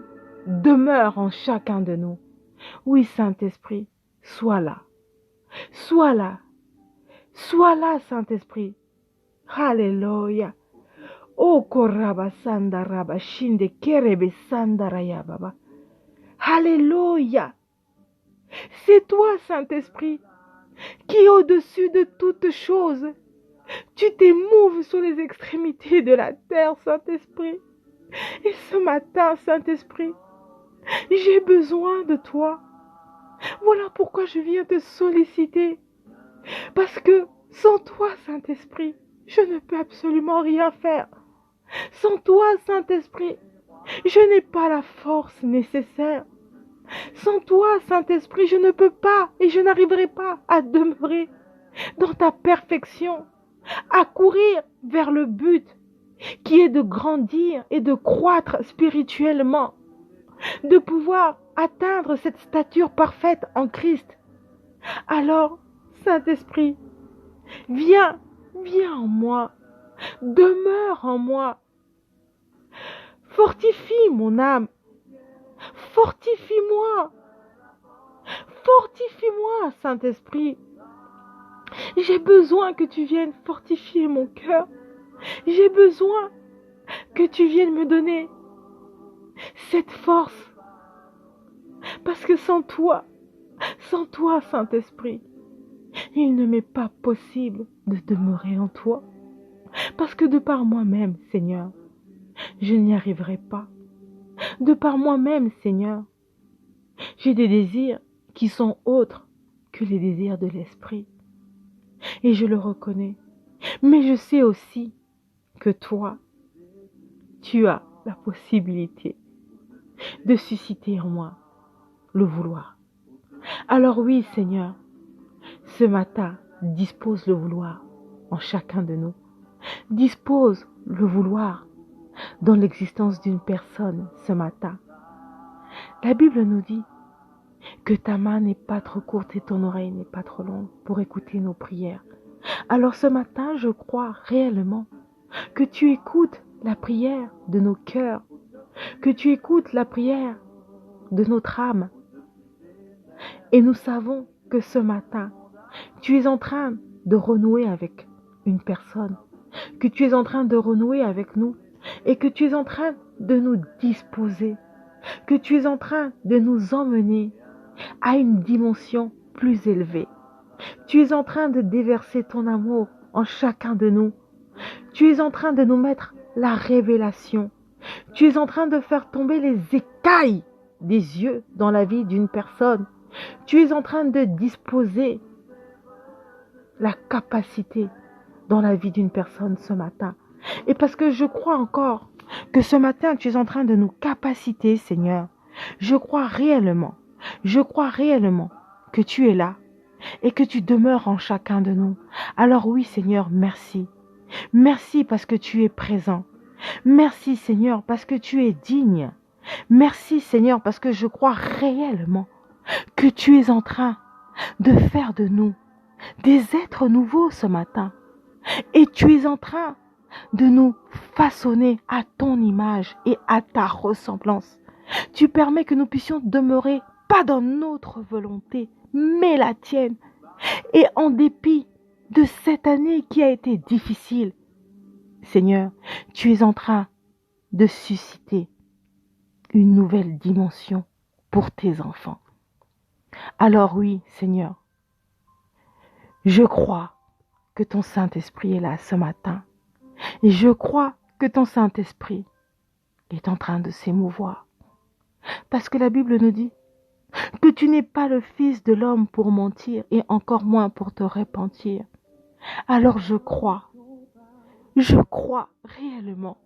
demeure en chacun de nous. Oui, Saint-Esprit, sois là. Sois là. Sois là, Saint-Esprit. Alléluia. Oh, koraba sanda raba shinde kerebe sanda raya baba. Alléluia. C'est toi, Saint-Esprit, qui au-dessus de toutes choses, tu t'émouves sur les extrémités de la terre, Saint-Esprit. Et ce matin, Saint-Esprit, j'ai besoin de toi. Voilà pourquoi je viens te solliciter. Parce que sans toi, Saint-Esprit, je ne peux absolument rien faire. Sans toi, Saint-Esprit, je n'ai pas la force nécessaire. Sans toi, Saint-Esprit, je ne peux pas et je n'arriverai pas à demeurer dans ta perfection, à courir vers le but qui est de grandir et de croître spirituellement, de pouvoir atteindre cette stature parfaite en Christ. Alors, Saint-Esprit, viens en moi, demeure en moi, fortifie mon âme, fortifie-moi, Saint-Esprit. J'ai besoin que tu viennes fortifier mon cœur. J'ai besoin que tu viennes me donner cette force. Parce que sans toi, Saint-Esprit, il ne m'est pas possible de demeurer en toi. Parce que de par moi-même, Seigneur, je n'y arriverai pas. De par moi-même, Seigneur, j'ai des désirs qui sont autres que les désirs de l'esprit. Et je le reconnais. Mais je sais aussi que toi, tu as la possibilité de susciter en moi le vouloir. Alors oui, Seigneur, ce matin, dispose le vouloir en chacun de nous. Dispose le vouloir dans l'existence d'une personne ce matin. La Bible nous dit que ta main n'est pas trop courte et ton oreille n'est pas trop longue pour écouter nos prières. Alors ce matin, je crois réellement que tu écoutes la prière de nos cœurs, que tu écoutes la prière de notre âme. Et nous savons que ce matin, tu es en train de renouer avec une personne, que tu es en train de renouer avec nous et que tu es en train de nous disposer, que tu es en train de nous emmener à une dimension plus élevée. Tu es en train de déverser ton amour en chacun de nous. Tu es en train de nous mettre la révélation. Tu es en train de faire tomber les écailles des yeux dans la vie d'une personne. Tu es en train de disposer la capacité dans la vie d'une personne ce matin. Et parce que je crois encore que ce matin, tu es en train de nous capaciter, Seigneur. Je crois réellement que tu es là et que tu demeures en chacun de nous. Alors oui, Seigneur, merci. Merci parce que tu es présent. Merci, Seigneur, parce que tu es digne. Merci, Seigneur, parce que je crois réellement que tu es en train de faire de nous des êtres nouveaux ce matin. Et tu es en train de nous façonner à ton image et à ta ressemblance. Tu permets que nous puissions demeurer pas dans notre volonté, mais la tienne. Et en dépit de cette année qui a été difficile, Seigneur, tu es en train de susciter une nouvelle dimension pour tes enfants. Alors oui, Seigneur, je crois que ton Saint-Esprit est là ce matin. Et je crois que ton Saint-Esprit est en train de s'émouvoir. Parce que la Bible nous dit que tu n'es pas le Fils de l'homme pour mentir et encore moins pour te repentir. Alors je crois réellement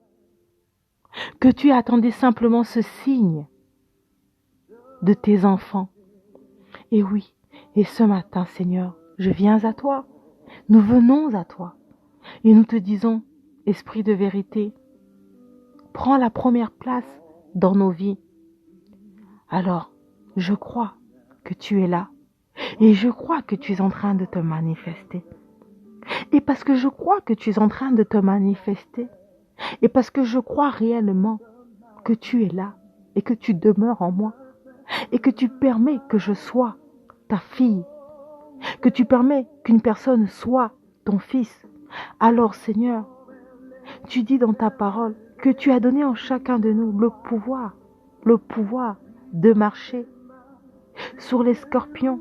que tu attendais simplement ce signe de tes enfants. Et oui, et ce matin, Seigneur, je viens à toi. Nous venons à toi et nous te disons, Esprit de vérité, prends la première place dans nos vies. Alors, je crois que tu es là et je crois que tu es en train de te manifester. Et parce que je crois que tu es en train de te manifester, et parce que je crois réellement que tu es là et que tu demeures en moi, et que tu permets que je sois ta fille, que tu permets qu'une personne soit ton fils, alors Seigneur, tu dis dans ta parole que tu as donné en chacun de nous le pouvoir de marcher sur les scorpions,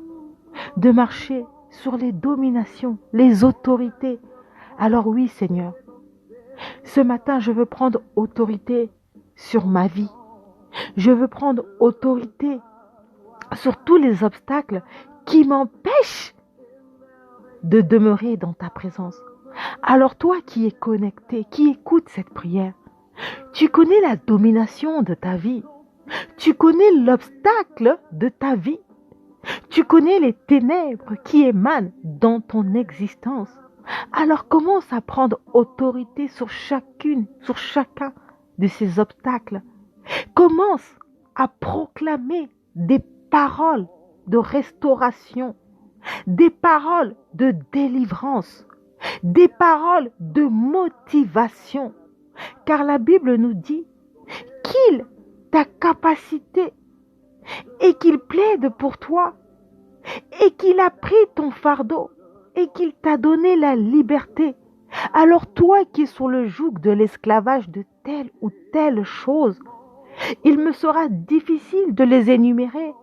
de marcher sur les dominations, les autorités. Alors oui, Seigneur, ce matin, je veux prendre autorité sur ma vie. Je veux prendre autorité sur tous les obstacles qui m'empêchent de demeurer dans ta présence. Alors toi qui es connecté, qui écoute cette prière, tu connais la domination de ta vie. Tu connais l'obstacle de ta vie. Tu connais les ténèbres qui émanent dans ton existence. Alors commence à prendre autorité sur chacun de ces obstacles. Commence à proclamer des paroles de restauration, des paroles de délivrance, des paroles de motivation. Car la Bible nous dit qu'il t'a capacité et qu'il plaide pour toi et qu'il a pris ton fardeau et qu'il t'a donné la liberté. Alors toi qui es sur le joug de l'esclavage de telle ou telle chose, il me sera difficile de les énumérer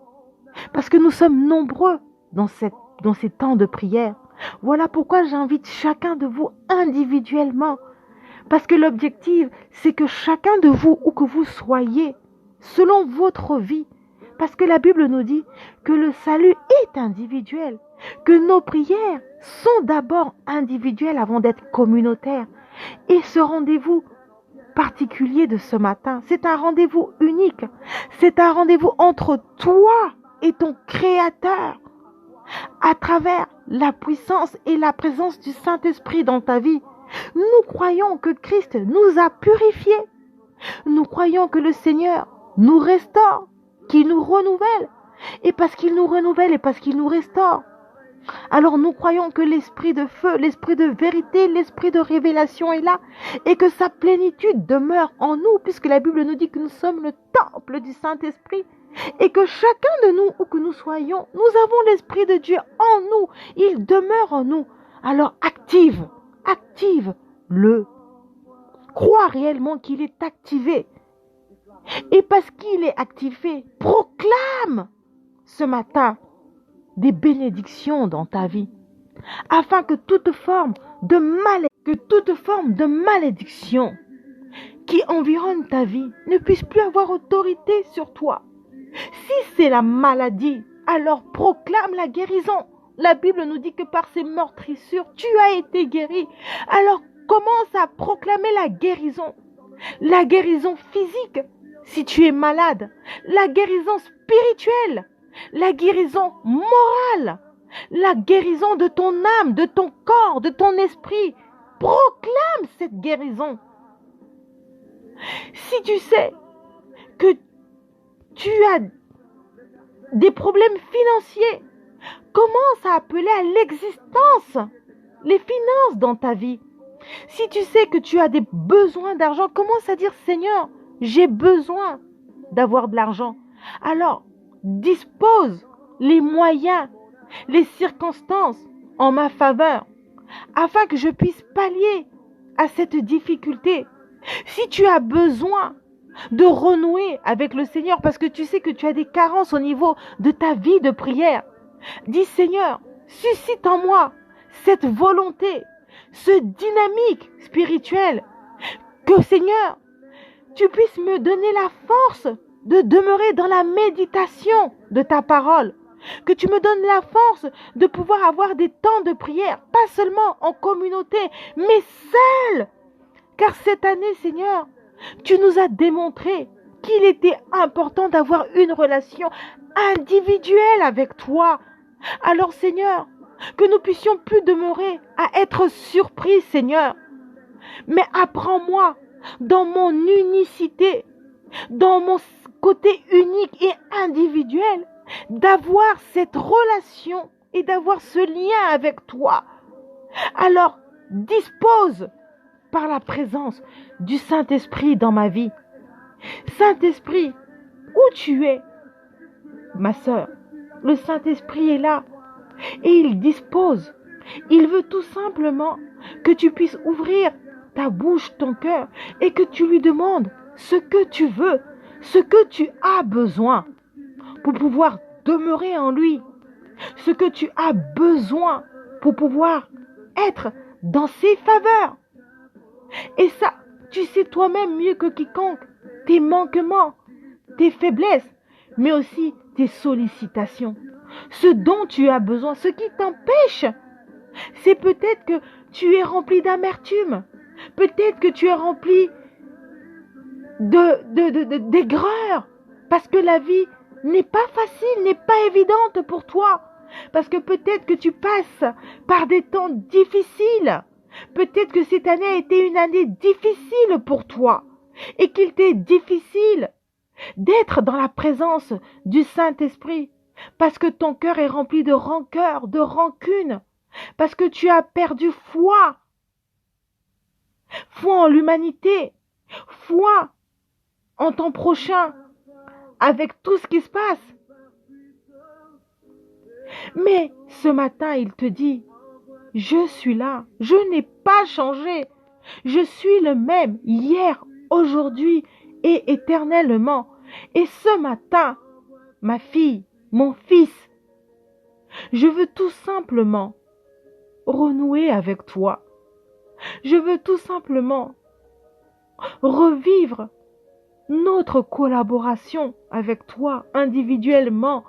parce que nous sommes nombreux dans ces temps de prière. Voilà pourquoi j'invite chacun de vous individuellement. Parce que l'objectif, c'est que chacun de vous, où que vous soyez, selon votre vie, parce que la Bible nous dit que le salut est individuel, que nos prières sont d'abord individuelles avant d'être communautaires. Et ce rendez-vous particulier de ce matin, c'est un rendez-vous unique. C'est un rendez-vous entre toi et ton Créateur, à travers la puissance et la présence du Saint-Esprit dans ta vie. Nous croyons que Christ nous a purifiés. Nous croyons que le Seigneur nous restaure, qu'il nous renouvelle. Et parce qu'il nous renouvelle et parce qu'il nous restaure, alors nous croyons que l'esprit de feu, l'esprit de vérité, l'esprit de révélation est là et que sa plénitude demeure en nous, puisque la Bible nous dit que nous sommes le temple du Saint-Esprit et que chacun de nous, où que nous soyons, nous avons l'esprit de Dieu en nous. Il demeure en nous. Alors active-le. Crois réellement qu'il est activé. Et parce qu'il est activé, proclame ce matin des bénédictions dans ta vie, afin que toute forme de malédiction qui environne ta vie ne puisse plus avoir autorité sur toi. Si c'est la maladie, alors proclame la guérison. La Bible nous dit que par ses meurtrissures, tu as été guéri. Alors commence à proclamer la guérison physique si tu es malade, la guérison spirituelle, la guérison morale, la guérison de ton âme, de ton corps, de ton esprit. Proclame cette guérison. Si tu sais que tu as des problèmes financiers, commence à appeler à l'existence les finances dans ta vie. Si tu sais que tu as des besoins d'argent, commence à dire Seigneur, j'ai besoin d'avoir de l'argent. Alors, dispose les moyens, les circonstances en ma faveur, afin que je puisse pallier à cette difficulté. Si tu as besoin de renouer avec le Seigneur, parce que tu sais que tu as des carences au niveau de ta vie de prière, dis Seigneur, suscite en moi cette volonté, ce dynamique spirituel, que Seigneur, tu puisses me donner la force de demeurer dans la méditation de ta parole. Que tu me donnes la force de pouvoir avoir des temps de prière, pas seulement en communauté, mais seul. Car cette année, Seigneur, tu nous as démontré qu'il était important d'avoir une relation individuelle avec toi. Alors, Seigneur, que nous puissions plus demeurer à être surpris, Seigneur. Mais apprends-moi, dans mon unicité, dans mon côté unique et individuel, d'avoir cette relation et d'avoir ce lien avec toi. Alors, dispose par la présence du Saint-Esprit dans ma vie. Saint-Esprit, où tu es, ma sœur? Le Saint-Esprit est là et il dispose. Il veut tout simplement que tu puisses ouvrir ta bouche, ton cœur, et que tu lui demandes ce que tu veux, ce que tu as besoin pour pouvoir demeurer en lui, ce que tu as besoin pour pouvoir être dans ses faveurs. Et ça, tu sais toi-même mieux que quiconque tes manquements, tes faiblesses, mais aussi tes sollicitations. Ce dont tu as besoin, ce qui t'empêche, c'est peut-être que tu es rempli d'amertume. Peut-être que tu es rempli d'aigreur. Parce que la vie n'est pas facile, n'est pas évidente pour toi. Parce que peut-être que tu passes par des temps difficiles. Peut-être que cette année a été une année difficile pour toi. Et qu'il t'est difficile d'être dans la présence du Saint-Esprit. Parce que ton cœur est rempli de rancœur, de rancune. Parce que tu as perdu foi. Foi en l'humanité. Foi en ton prochain. Avec tout ce qui se passe. Mais ce matin, il te dit, je suis là. Je n'ai pas changé. Je suis le même hier, aujourd'hui et éternellement. Et ce matin, ma fille, mon fils, je veux tout simplement renouer avec toi. Je veux tout simplement revivre notre collaboration avec toi individuellement.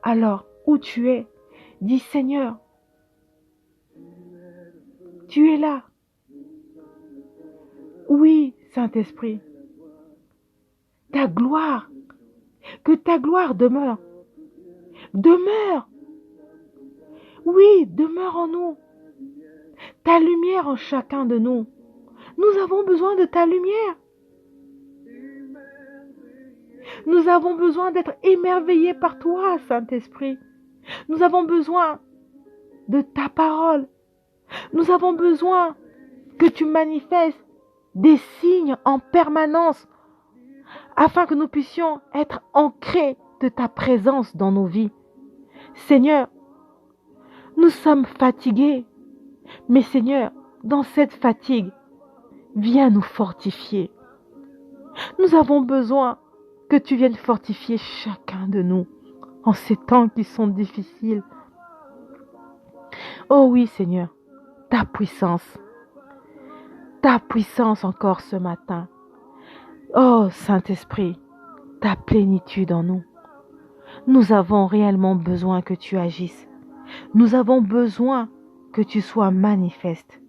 Alors, où tu es, dis Seigneur, tu es là. Oui, Saint-Esprit, ta gloire, que ta gloire demeure. Demeure. Oui, demeure en nous. Ta lumière en chacun de nous. Nous avons besoin de ta lumière. Nous avons besoin d'être émerveillés par toi, Saint-Esprit. Nous avons besoin de ta parole. Nous avons besoin que tu manifestes des signes en permanence afin que nous puissions être ancrés de ta présence dans nos vies. Seigneur, nous sommes fatigués, mais Seigneur, dans cette fatigue, viens nous fortifier. Nous avons besoin que tu viennes fortifier chacun de nous en ces temps qui sont difficiles. Oh oui, Seigneur, ta puissance encore ce matin. Oh Saint-Esprit, ta plénitude en nous. Nous avons réellement besoin que tu agisses. Nous avons besoin que tu sois manifeste.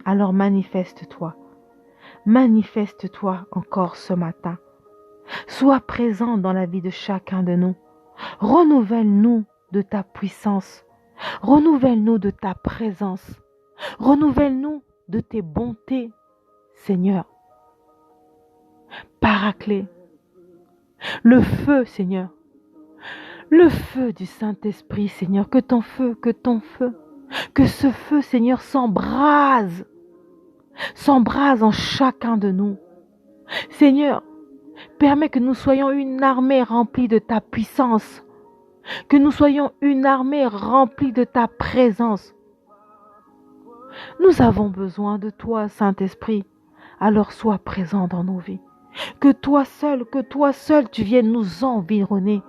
Alors manifeste-toi. Manifeste-toi encore ce matin. Sois présent dans la vie de chacun de nous. Renouvelle-nous de ta puissance. Renouvelle-nous de ta présence. Renouvelle-nous de tes bontés, Seigneur. Paraclet. Le feu, Seigneur. Le feu du Saint-Esprit, Seigneur. Que ton feu. Que ce feu, Seigneur, s'embrase en chacun de nous. Seigneur, permets que nous soyons une armée remplie de ta puissance, que nous soyons une armée remplie de ta présence. Nous avons besoin de toi, Saint-Esprit, alors sois présent dans nos vies. Que toi seul, tu viennes nous environner,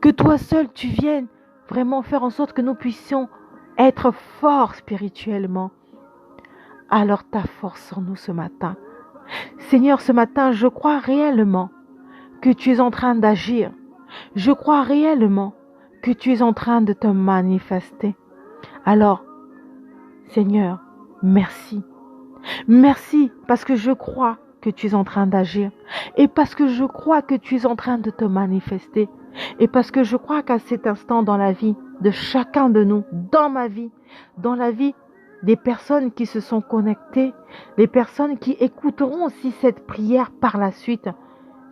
que toi seul, tu viennes vraiment faire en sorte que nous puissions être forts spirituellement. Alors ta force en nous ce matin, Seigneur, ce matin, je crois réellement que tu es en train d'agir. Je crois réellement que tu es en train de te manifester. Alors, Seigneur, merci. Merci parce que je crois que tu es en train d'agir et parce que je crois que tu es en train de te manifester et parce que je crois qu'à cet instant dans la vie de chacun de nous, dans ma vie, dans la vie des personnes qui se sont connectées, les personnes qui écouteront aussi cette prière par la suite,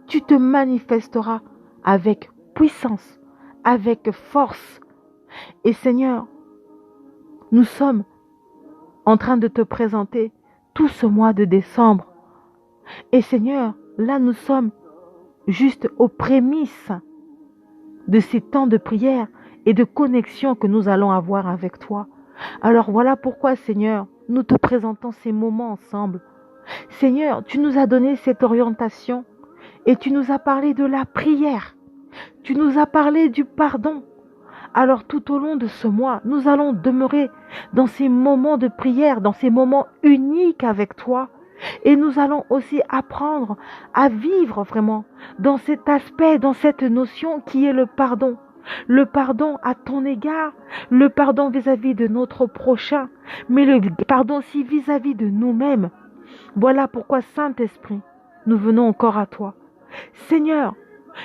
tu te manifesteras avec puissance, avec force. Et Seigneur, nous sommes en train de te présenter tout ce mois de décembre. Et Seigneur, là nous sommes juste aux prémices de ces temps de prière et de connexion que nous allons avoir avec toi. Alors voilà pourquoi, Seigneur, nous te présentons ces moments ensemble. Seigneur, tu nous as donné cette orientation et tu nous as parlé de la prière. Tu nous as parlé du pardon. Alors tout au long de ce mois, nous allons demeurer dans ces moments de prière, dans ces moments uniques avec toi. Et nous allons aussi apprendre à vivre vraiment dans cet aspect, dans cette notion qui est le pardon. Le pardon à ton égard, le pardon vis-à-vis de notre prochain, mais le pardon aussi vis-à-vis de nous-mêmes. Voilà pourquoi, Saint-Esprit, nous venons encore à toi. Seigneur,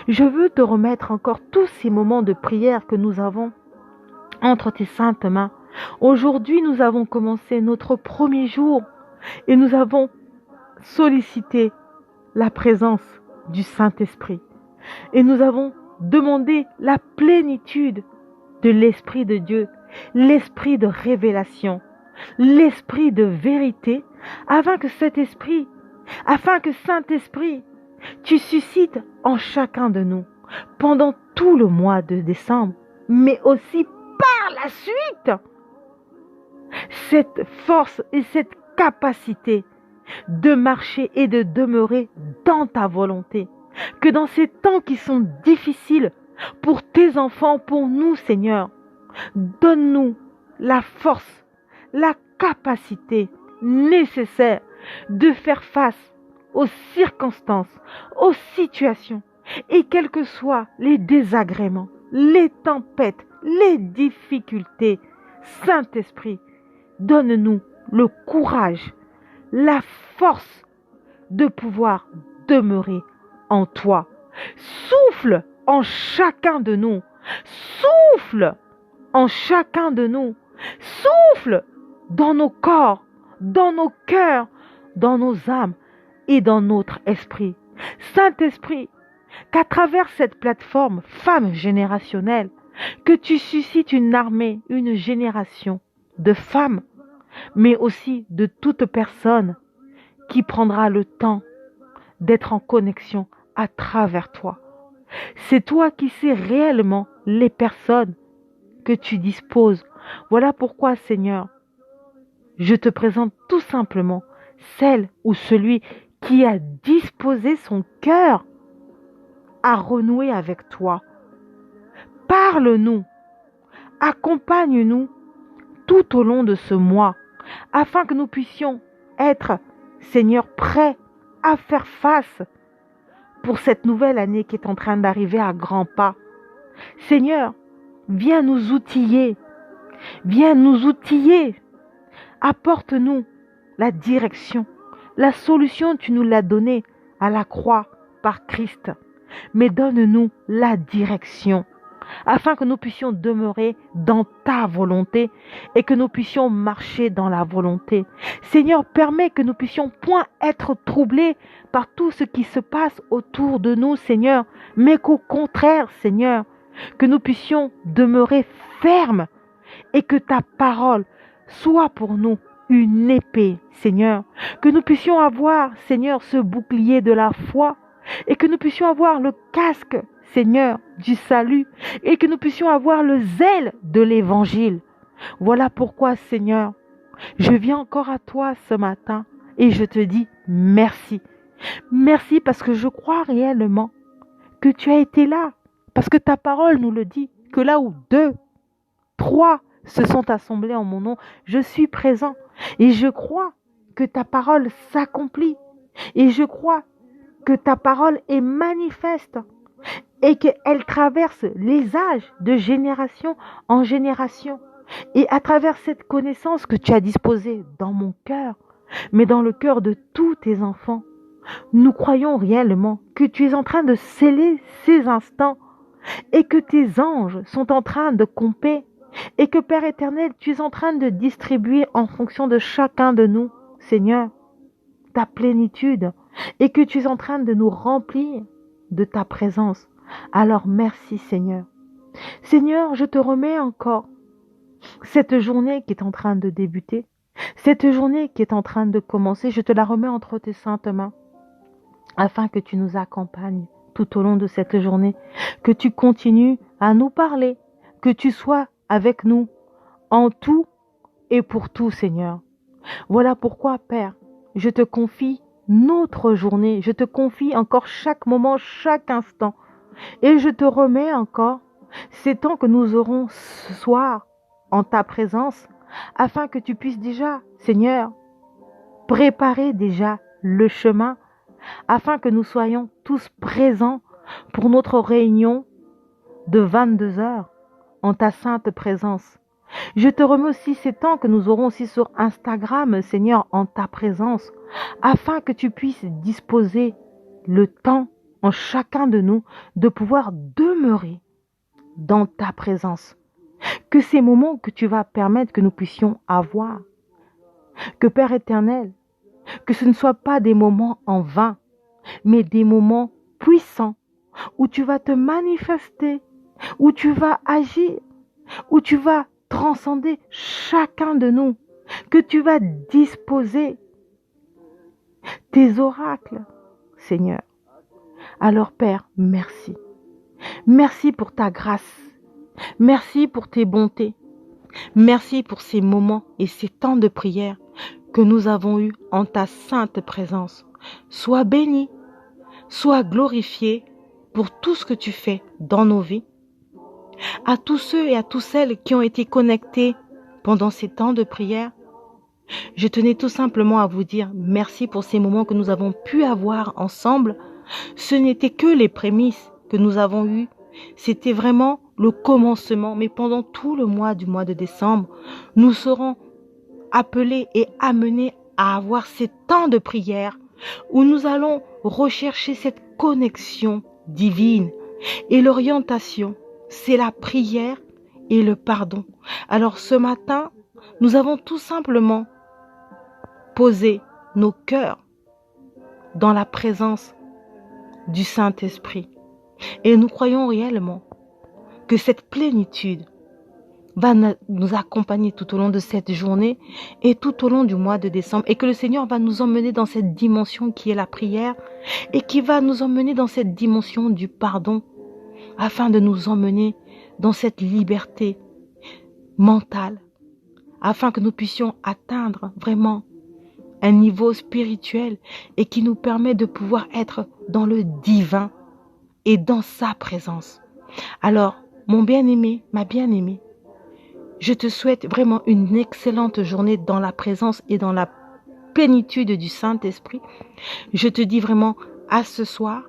je veux te remettre encore tous ces moments de prière que nous avons entre tes saintes mains. Aujourd'hui, nous avons commencé notre premier jour et nous avons sollicité la présence du Saint-Esprit. Et nous avons demandé la plénitude de l'Esprit de Dieu, l'Esprit de révélation, l'Esprit de vérité, afin que Saint-Esprit, tu suscites en chacun de nous, pendant tout le mois de décembre, mais aussi par la suite, cette force et cette capacité de marcher et de demeurer dans ta volonté. Que dans ces temps qui sont difficiles pour tes enfants, pour nous, Seigneur, donne-nous la force, la capacité nécessaire de faire face aux circonstances, aux situations, et quels que soient les désagréments, les tempêtes, les difficultés. Saint-Esprit, donne-nous le courage, la force de pouvoir demeurer en toi. Souffle en chacun de nous. Souffle en chacun de nous. Souffle dans nos corps, dans nos cœurs, dans nos âmes et dans notre esprit. Saint-Esprit, qu'à travers cette plateforme Femmes Générationnelles, que tu suscites une armée, une génération de femmes, mais aussi de toute personne qui prendra le temps d'être en connexion à travers toi. C'est toi qui sais réellement les personnes que tu disposes. Voilà pourquoi, Seigneur, je te présente tout simplement celle ou celui qui a disposé son cœur à renouer avec toi. Parle-nous, accompagne-nous tout au long de ce mois, afin que nous puissions être, Seigneur, prêts à faire face pour cette nouvelle année qui est en train d'arriver à grands pas. Seigneur, viens nous outiller, apporte-nous la direction, la solution, tu nous l'as donnée à la croix par Christ, mais donne-nous la direction, afin que nous puissions demeurer dans ta volonté et que nous puissions marcher dans la volonté. Seigneur, permets que nous puissions point être troublés par tout ce qui se passe autour de nous, Seigneur, mais qu'au contraire, Seigneur, que nous puissions demeurer fermes et que ta parole soit pour nous une épée, Seigneur, que nous puissions avoir, Seigneur, ce bouclier de la foi et que nous puissions avoir le casque, Seigneur, du salut, et que nous puissions avoir le zèle de l'évangile. Voilà pourquoi, Seigneur, je viens encore à toi ce matin et je te dis merci. Merci parce que je crois réellement que tu as été là, parce que ta parole nous le dit, que là où 2, 3 se sont assemblés en mon nom, je suis présent et je crois que ta parole s'accomplit. Et je crois que ta parole est manifeste et qu'elle traverse les âges de génération en génération. Et à travers cette connaissance que tu as disposée dans mon cœur, mais dans le cœur de tous tes enfants, nous croyons réellement que tu es en train de sceller ces instants et que tes anges sont en train de compter et que Père éternel, tu es en train de distribuer en fonction de chacun de nous, Seigneur, ta plénitude et que tu es en train de nous remplir de ta présence. Alors merci Seigneur. Seigneur, je te remets encore cette journée qui est en train de débuter, cette journée qui est en train de commencer, je te la remets entre tes saintes mains afin que tu nous accompagnes tout au long de cette journée, que tu continues à nous parler, que tu sois avec nous en tout et pour tout, Seigneur. Voilà pourquoi, Père, je te confie notre journée, je te confie encore chaque moment, chaque instant, et je te remets encore ces temps que nous aurons ce soir en ta présence, afin que tu puisses déjà, Seigneur, préparer déjà le chemin, afin que nous soyons tous présents pour notre réunion de 22 heures en ta sainte présence. Je te remets aussi ces temps que nous aurons aussi sur Instagram, Seigneur, en ta présence, afin que tu puisses disposer le temps en chacun de nous de pouvoir demeurer dans ta présence. Que ces moments que tu vas permettre que nous puissions avoir, que Père éternel, que ce ne soient pas des moments en vain, mais des moments puissants où tu vas te manifester, où tu vas agir, où tu vas transcender chacun de nous, que tu vas disposer tes oracles, Seigneur. Alors Père, merci. Merci pour ta grâce. Merci pour tes bontés. Merci pour ces moments et ces temps de prière que nous avons eus en ta sainte présence. Sois béni, sois glorifié pour tout ce que tu fais dans nos vies. À tous ceux et à toutes celles qui ont été connectés pendant ces temps de prière, je tenais tout simplement à vous dire merci pour ces moments que nous avons pu avoir ensemble. Ce n'était que les prémices que nous avons eues. C'était vraiment le commencement. Mais pendant tout le mois de décembre, nous serons appelés et amenés à avoir ces temps de prière où nous allons rechercher cette connexion divine. Et l'orientation, c'est la prière et le pardon. Alors ce matin, nous avons tout simplement posé nos cœurs dans la présence du Saint-Esprit. Et nous croyons réellement que cette plénitude va nous accompagner tout au long de cette journée et tout au long du mois de décembre, et que le Seigneur va nous emmener dans cette dimension qui est la prière et qui va nous emmener dans cette dimension du pardon, afin de nous emmener dans cette liberté mentale, afin que nous puissions atteindre vraiment un niveau spirituel et qui nous permet de pouvoir être dans le divin et dans sa présence. Alors, mon bien-aimé, ma bien-aimée, je te souhaite vraiment une excellente journée dans la présence et dans la plénitude du Saint-Esprit. Je te dis vraiment à ce soir,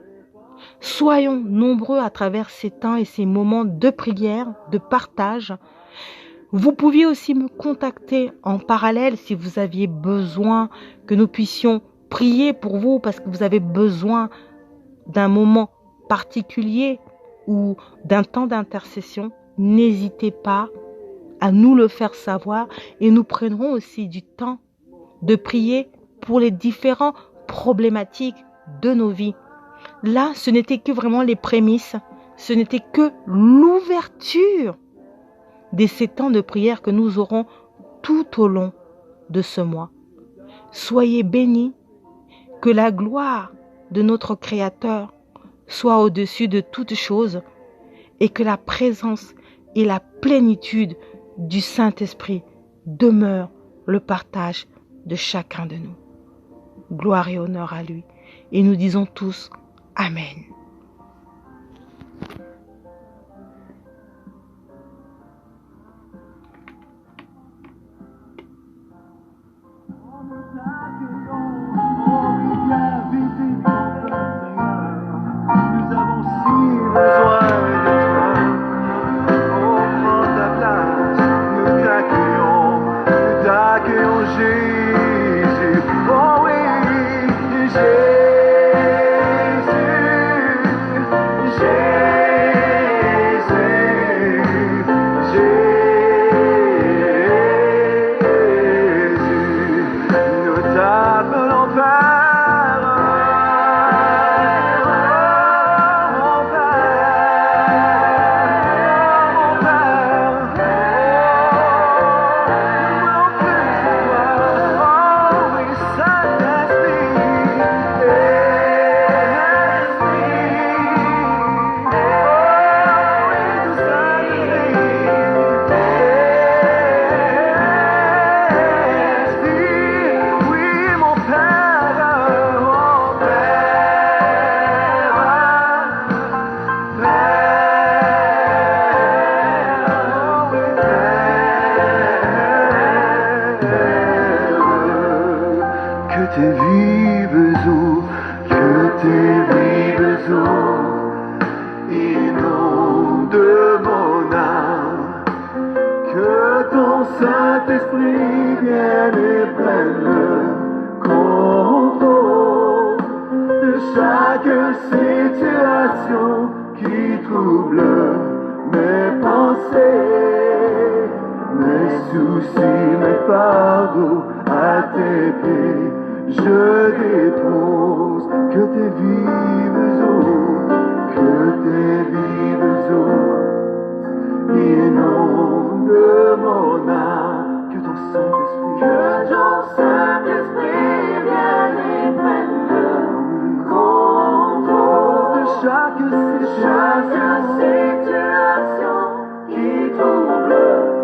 soyons nombreux à travers ces temps et ces moments de prière, de partage. Vous pouviez aussi me contacter en parallèle si vous aviez besoin que nous puissions prier pour vous parce que vous avez besoin d'un moment particulier ou d'un temps d'intercession. N'hésitez pas à nous le faire savoir et nous prendrons aussi du temps de prier pour les différentes problématiques de nos vies. Là, ce n'était que vraiment les prémices, ce n'était que l'ouverture de ces temps de prière que nous aurons tout au long de ce mois. Soyez bénis, que la gloire de notre Créateur soit au-dessus de toutes choses et que la présence et la plénitude du Saint-Esprit demeure le partage de chacun de nous. Gloire et honneur à lui. Et nous disons tous Amen. chaque situation qui trouble mes pensées, mes soucis, mes fardeaux à tes pieds, je dépose que tes vives eaux, inonde mon âme, que ton Saint-Esprit vienne et prenne le contrôle de chaque situation qui trouble